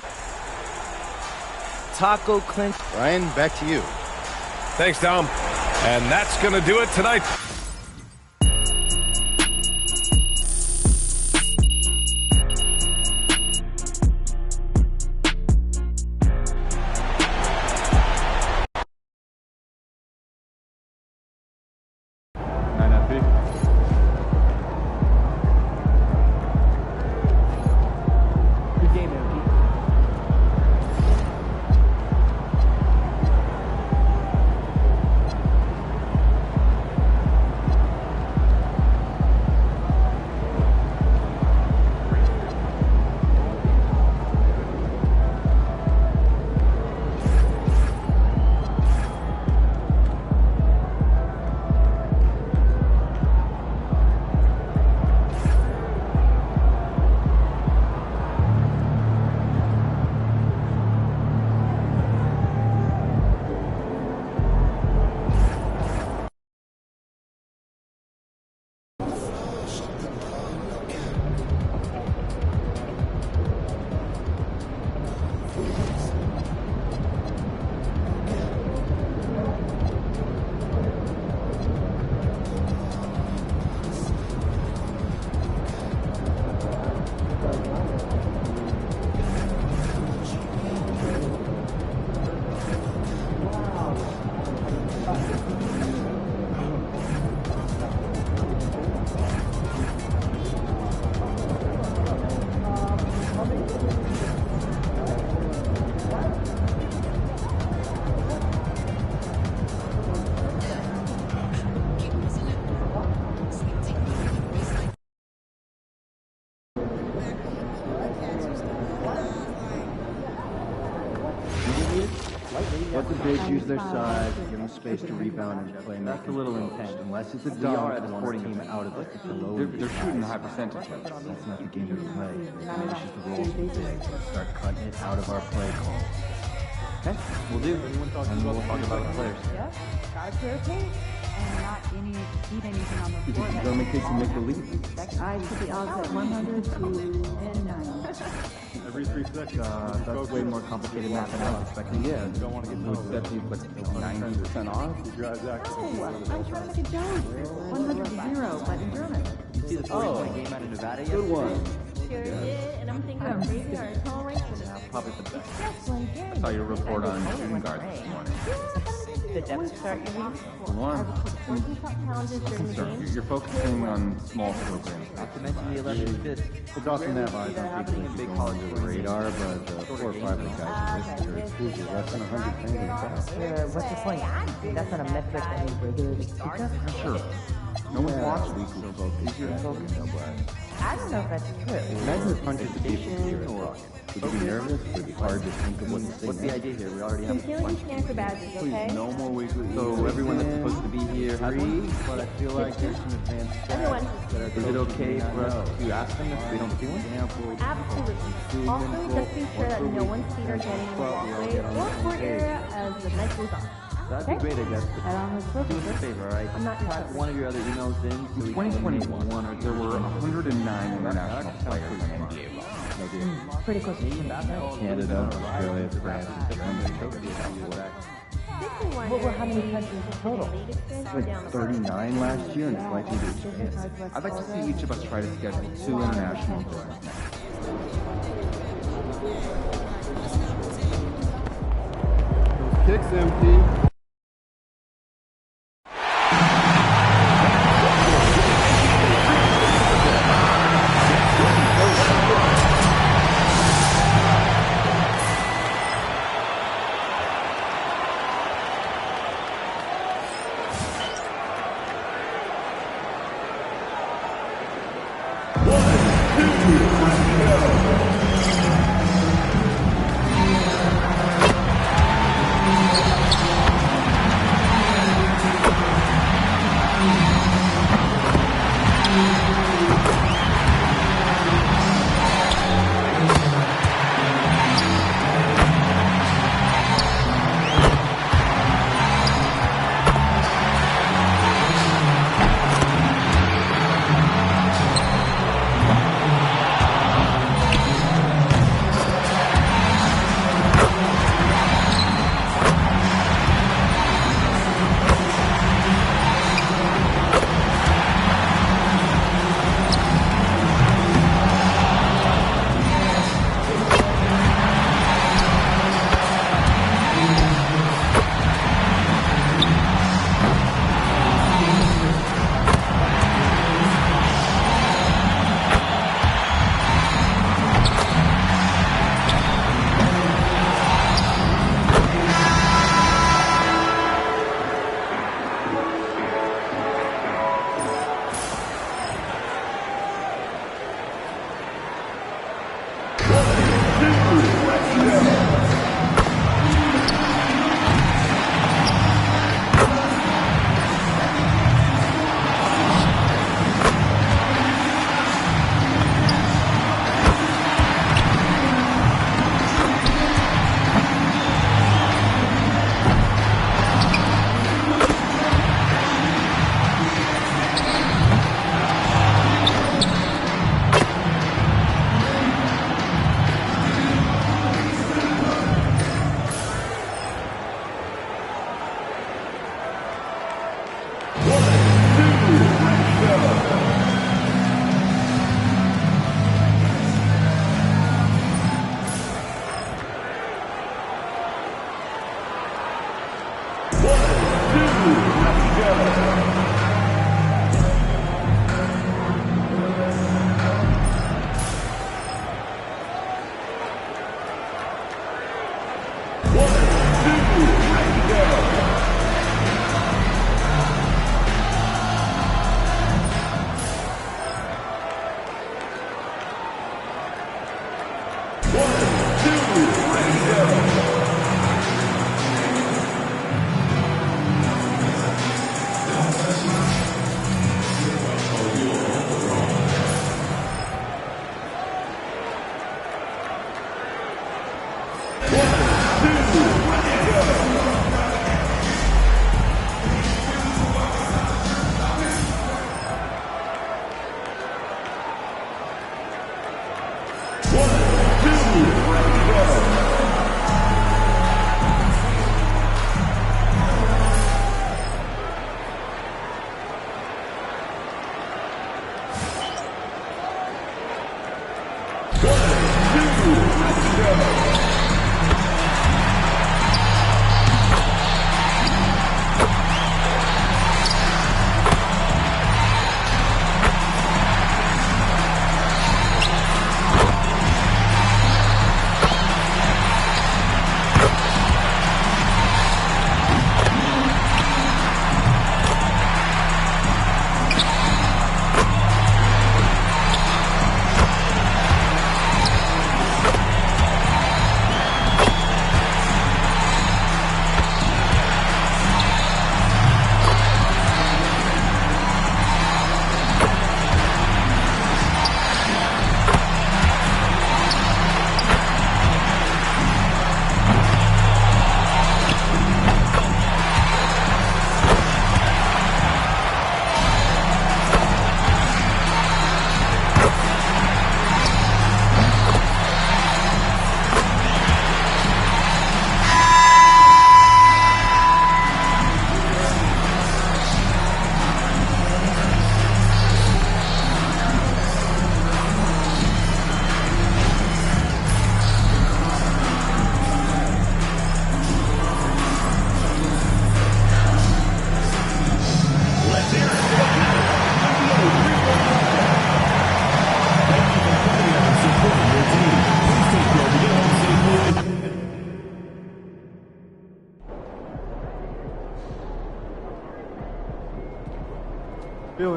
Taco clinch. Ryan, back to you. Thanks, Tom. And that's going to do it tonight. Let the bigs use their size, give them space to rebound and play. That's a little intense. Unless it's a dunk, the sporting team out of it. They're shooting a high percentage. That's not the game to play. It's just the rules. Start cutting it out of our play call. Okay, we'll do. And we'll talk about the players. Yeah, gotta rotate and not eat anything on the floor. Go make case and make the lead. I put the odds at 100 to 9. Every 3 seconds. That's way more complicated math than I was expecting. Yeah, you don't want to get no accepting, but 90% off. No, I'm trying to make a joke. 100 to 0, but in German. You see the 40-point game out of Nevada yesterday? Good one. Sure did, and I'm thinking of raising our tolerance for the probably the best. I saw your report on shooting guard this morning. The depth chart you mean? You're focusing on small programs. Not to mention the 11 fifth. It's often that wise on people in big colleges on the radar, but 4 or 5 of the guys in this schools are less than 100 paying themselves. What's the point? That's not a metric that means regularly speak of. Sure. No one's watching weekly focus. Easier to focus, no, but I don't know if that's true. imagine the punches to people here in Rock. Would you be nervous? Would it be hard to think of what's the idea here? We already have a bunch. Cancer badges, okay? No more weekly. So everyone that's supposed to be here has one, but I feel like there's some advanced Everyone. Is it okay for us to ask them if we don't see one? Absolutely. Also, just be sure that no one's feet are getting in the walkway or court area as the night goes on. That'd be great, I guess. Do us a favor, all right? I'm not Type one of your other emails in. In 2021, there were 109 international players in the NBA. Pretty close to Canada, Australia, France, and Germany. What were how many countries total? Like 39 last year, and it's likely to expand. I'd like to see each of us try to schedule 2 international tournaments next. Those kicks empty.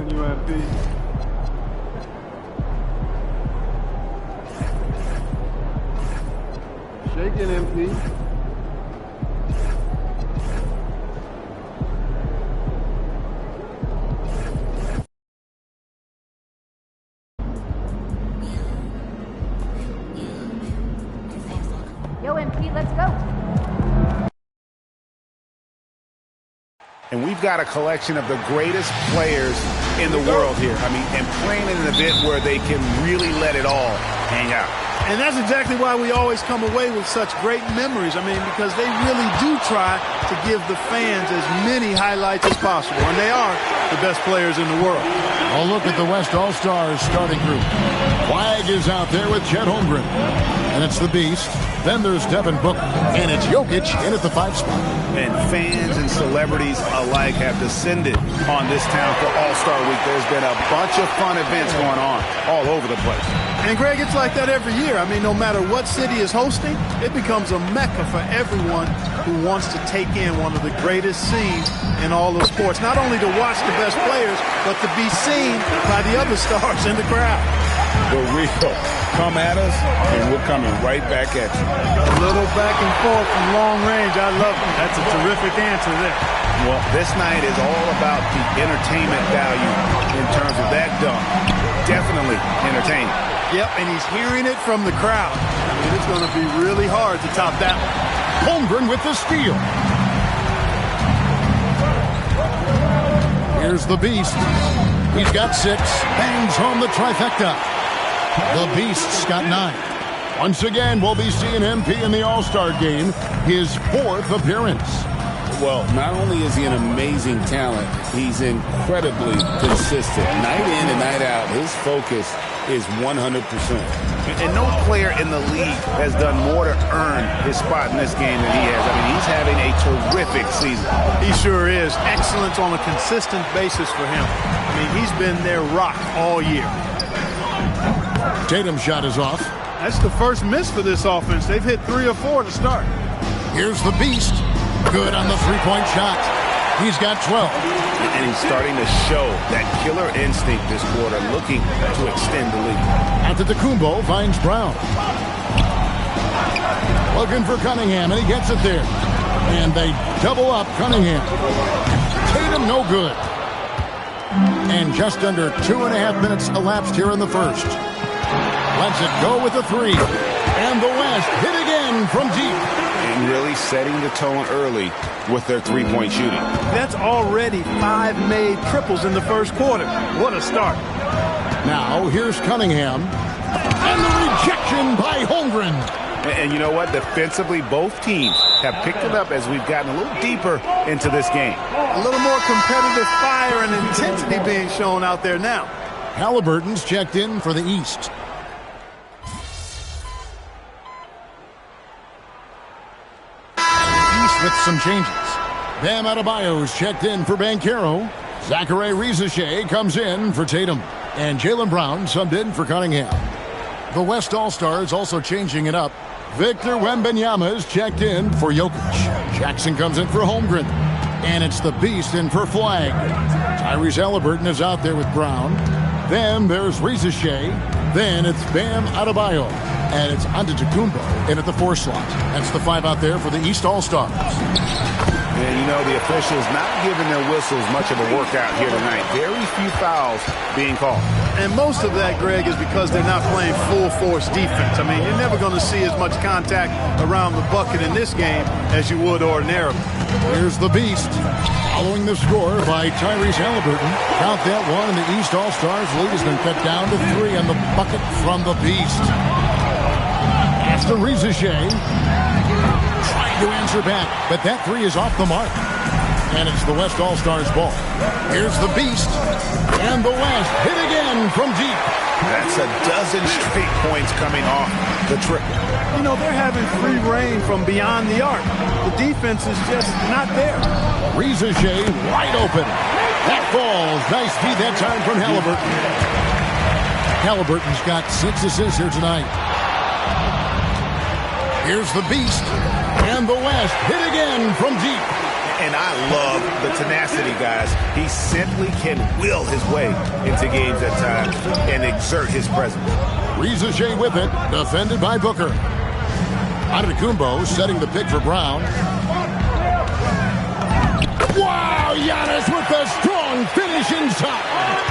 on you, MP. Shaking, MP. Yo, MP, let's go. And we've got a collection of the greatest players in the world here. I mean, and playing in an event where they can really let it all hang out. And that's exactly why we always come away with such great memories. I mean, because they really do try to give the fans as many highlights as possible. And they are the best players in the world. A look at the West All-Stars starting group. Flag is out there with Chet Holmgren. And it's the Beast. Then there's Devin Booker. And it's Jokic in at the 5 spot. And fans and celebrities alike have descended on this town for All-Star Week. There's been a bunch of fun events going on all over the place. And, Greg, it's like that every year. I mean, no matter what city is hosting, it becomes a mecca for everyone who wants to take in one of the greatest scenes in all of sports. Not only to watch the best players, but to be seen by the other stars in the crowd. The real. Come at us, and we're coming right back at you. A little back and forth from long range. I love it. That's a terrific answer there. Well, this night is all about the entertainment value in terms of that dunk. Definitely entertaining. Yep, and he's hearing it from the crowd. I mean, it's going to be really hard to top that one. Holmgren with the steal. Here's the Beast. He's got 6. Bangs home the trifecta. The Beast's got 9. Once again, we'll be seeing MP in the All-Star game. His 4th appearance. Well, not only is he an amazing talent, he's incredibly consistent. Night in and night out, his focus is 100%. And no player in the league has done more to earn his spot in this game than he has. I mean, he's having a terrific season. He sure is. Excellence on a consistent basis for him. I mean, he's been their rock all year. Tatum's shot is off. That's the first miss for this offense. They've hit 3 or 4 to start. Here's the Beast. Good on the 3-point shot. He's got 12. And he's starting to show that killer instinct this quarter, looking to extend the lead. Antetokounmpo finds Brown. Looking for Cunningham, and he gets it there. And they double up Cunningham. Tatum no good. And just under 2.5 minutes elapsed here in the first. Lets it go with the 3. And the West hit again from deep. And really setting the tone early with their 3-point shooting. That's already 5 made triples in the first quarter. What a start. Now here's Cunningham. And the rejection by Holmgren. And you know what? Defensively, both teams have picked it up as we've gotten a little deeper into this game. A little more competitive fire and intensity being shown out there now. Halliburton's checked in for the East. With some changes. Bam Adebayo's checked in for Banchero. Zachary Rizachet comes in for Tatum. And Jaylen Brown subbed in for Cunningham. The West All-Stars also changing it up. Victor Wembanyama's checked in for Jokic. Jackson comes in for Holmgren. And it's the Beast in for Flag. Tyrese Halliburton is out there with Brown. Then there's Rizachet. Then it's Bam Adebayo. And it's Antetokounmpo in at the 4 slot. That's the 5 out there for the East All-Stars. And you know, the officials not giving their whistles much of a workout here tonight. Very few fouls being called. And most of that, Greg, is because they're not playing full-force defense. I mean, you're never going to see as much contact around the bucket in this game as you would ordinarily. Here's the Beast. Following the score by Tyrese Halliburton. Count that one, and the East All-Stars lead has been cut down to 3 on the bucket from the Beast. Aston Rizachet trying to answer back, but that 3 is off the mark. And it's the West All-Stars ball. Here's the Beast, and the West hit again from deep. That's a dozen straight points coming off the triple. You know, they're having free reign from beyond the arc. The defense is just not there. Rizachet wide open. That falls. Nice feed that time from Halliburton. Halliburton's got 6 assists here tonight. Here's the Beast, and the West hit again from deep. And I love the tenacity, guys. He simply can will his way into games at times and exert his presence. Rizachet with it, defended by Booker. Antetokounmpo setting the pick for Brown. Wow, Giannis with the strong finish inside.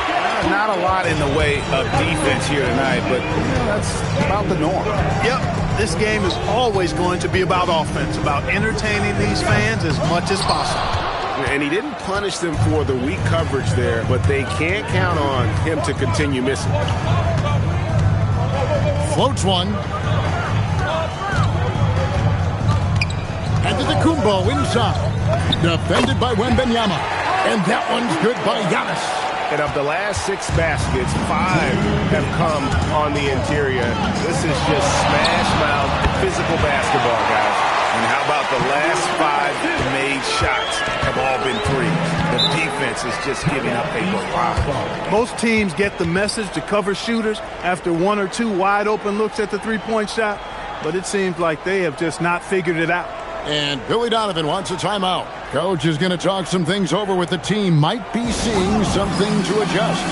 Not a lot in the way of defense here tonight, but that's about the norm. Yep, this game is always going to be about offense, about entertaining these fans as much as possible. And he didn't punish them for the weak coverage there, but they can't count on him to continue missing. Floats one. Antetokounmpo inside. Defended by Wembanyama. And that one's good by Giannis. And of the last 6 baskets, 5 have come on the interior. This is just smash mouth physical basketball, guys. And how about the last 5 made shots have all been threes? The defense is just giving up a barrage. Most teams get the message to cover shooters after 1 or 2 wide open looks at the three-point shot, but it seems like they have just not figured it out. And Billy Donovan wants a timeout. Coach is going to talk some things over with the team. Might be seeing something to adjust.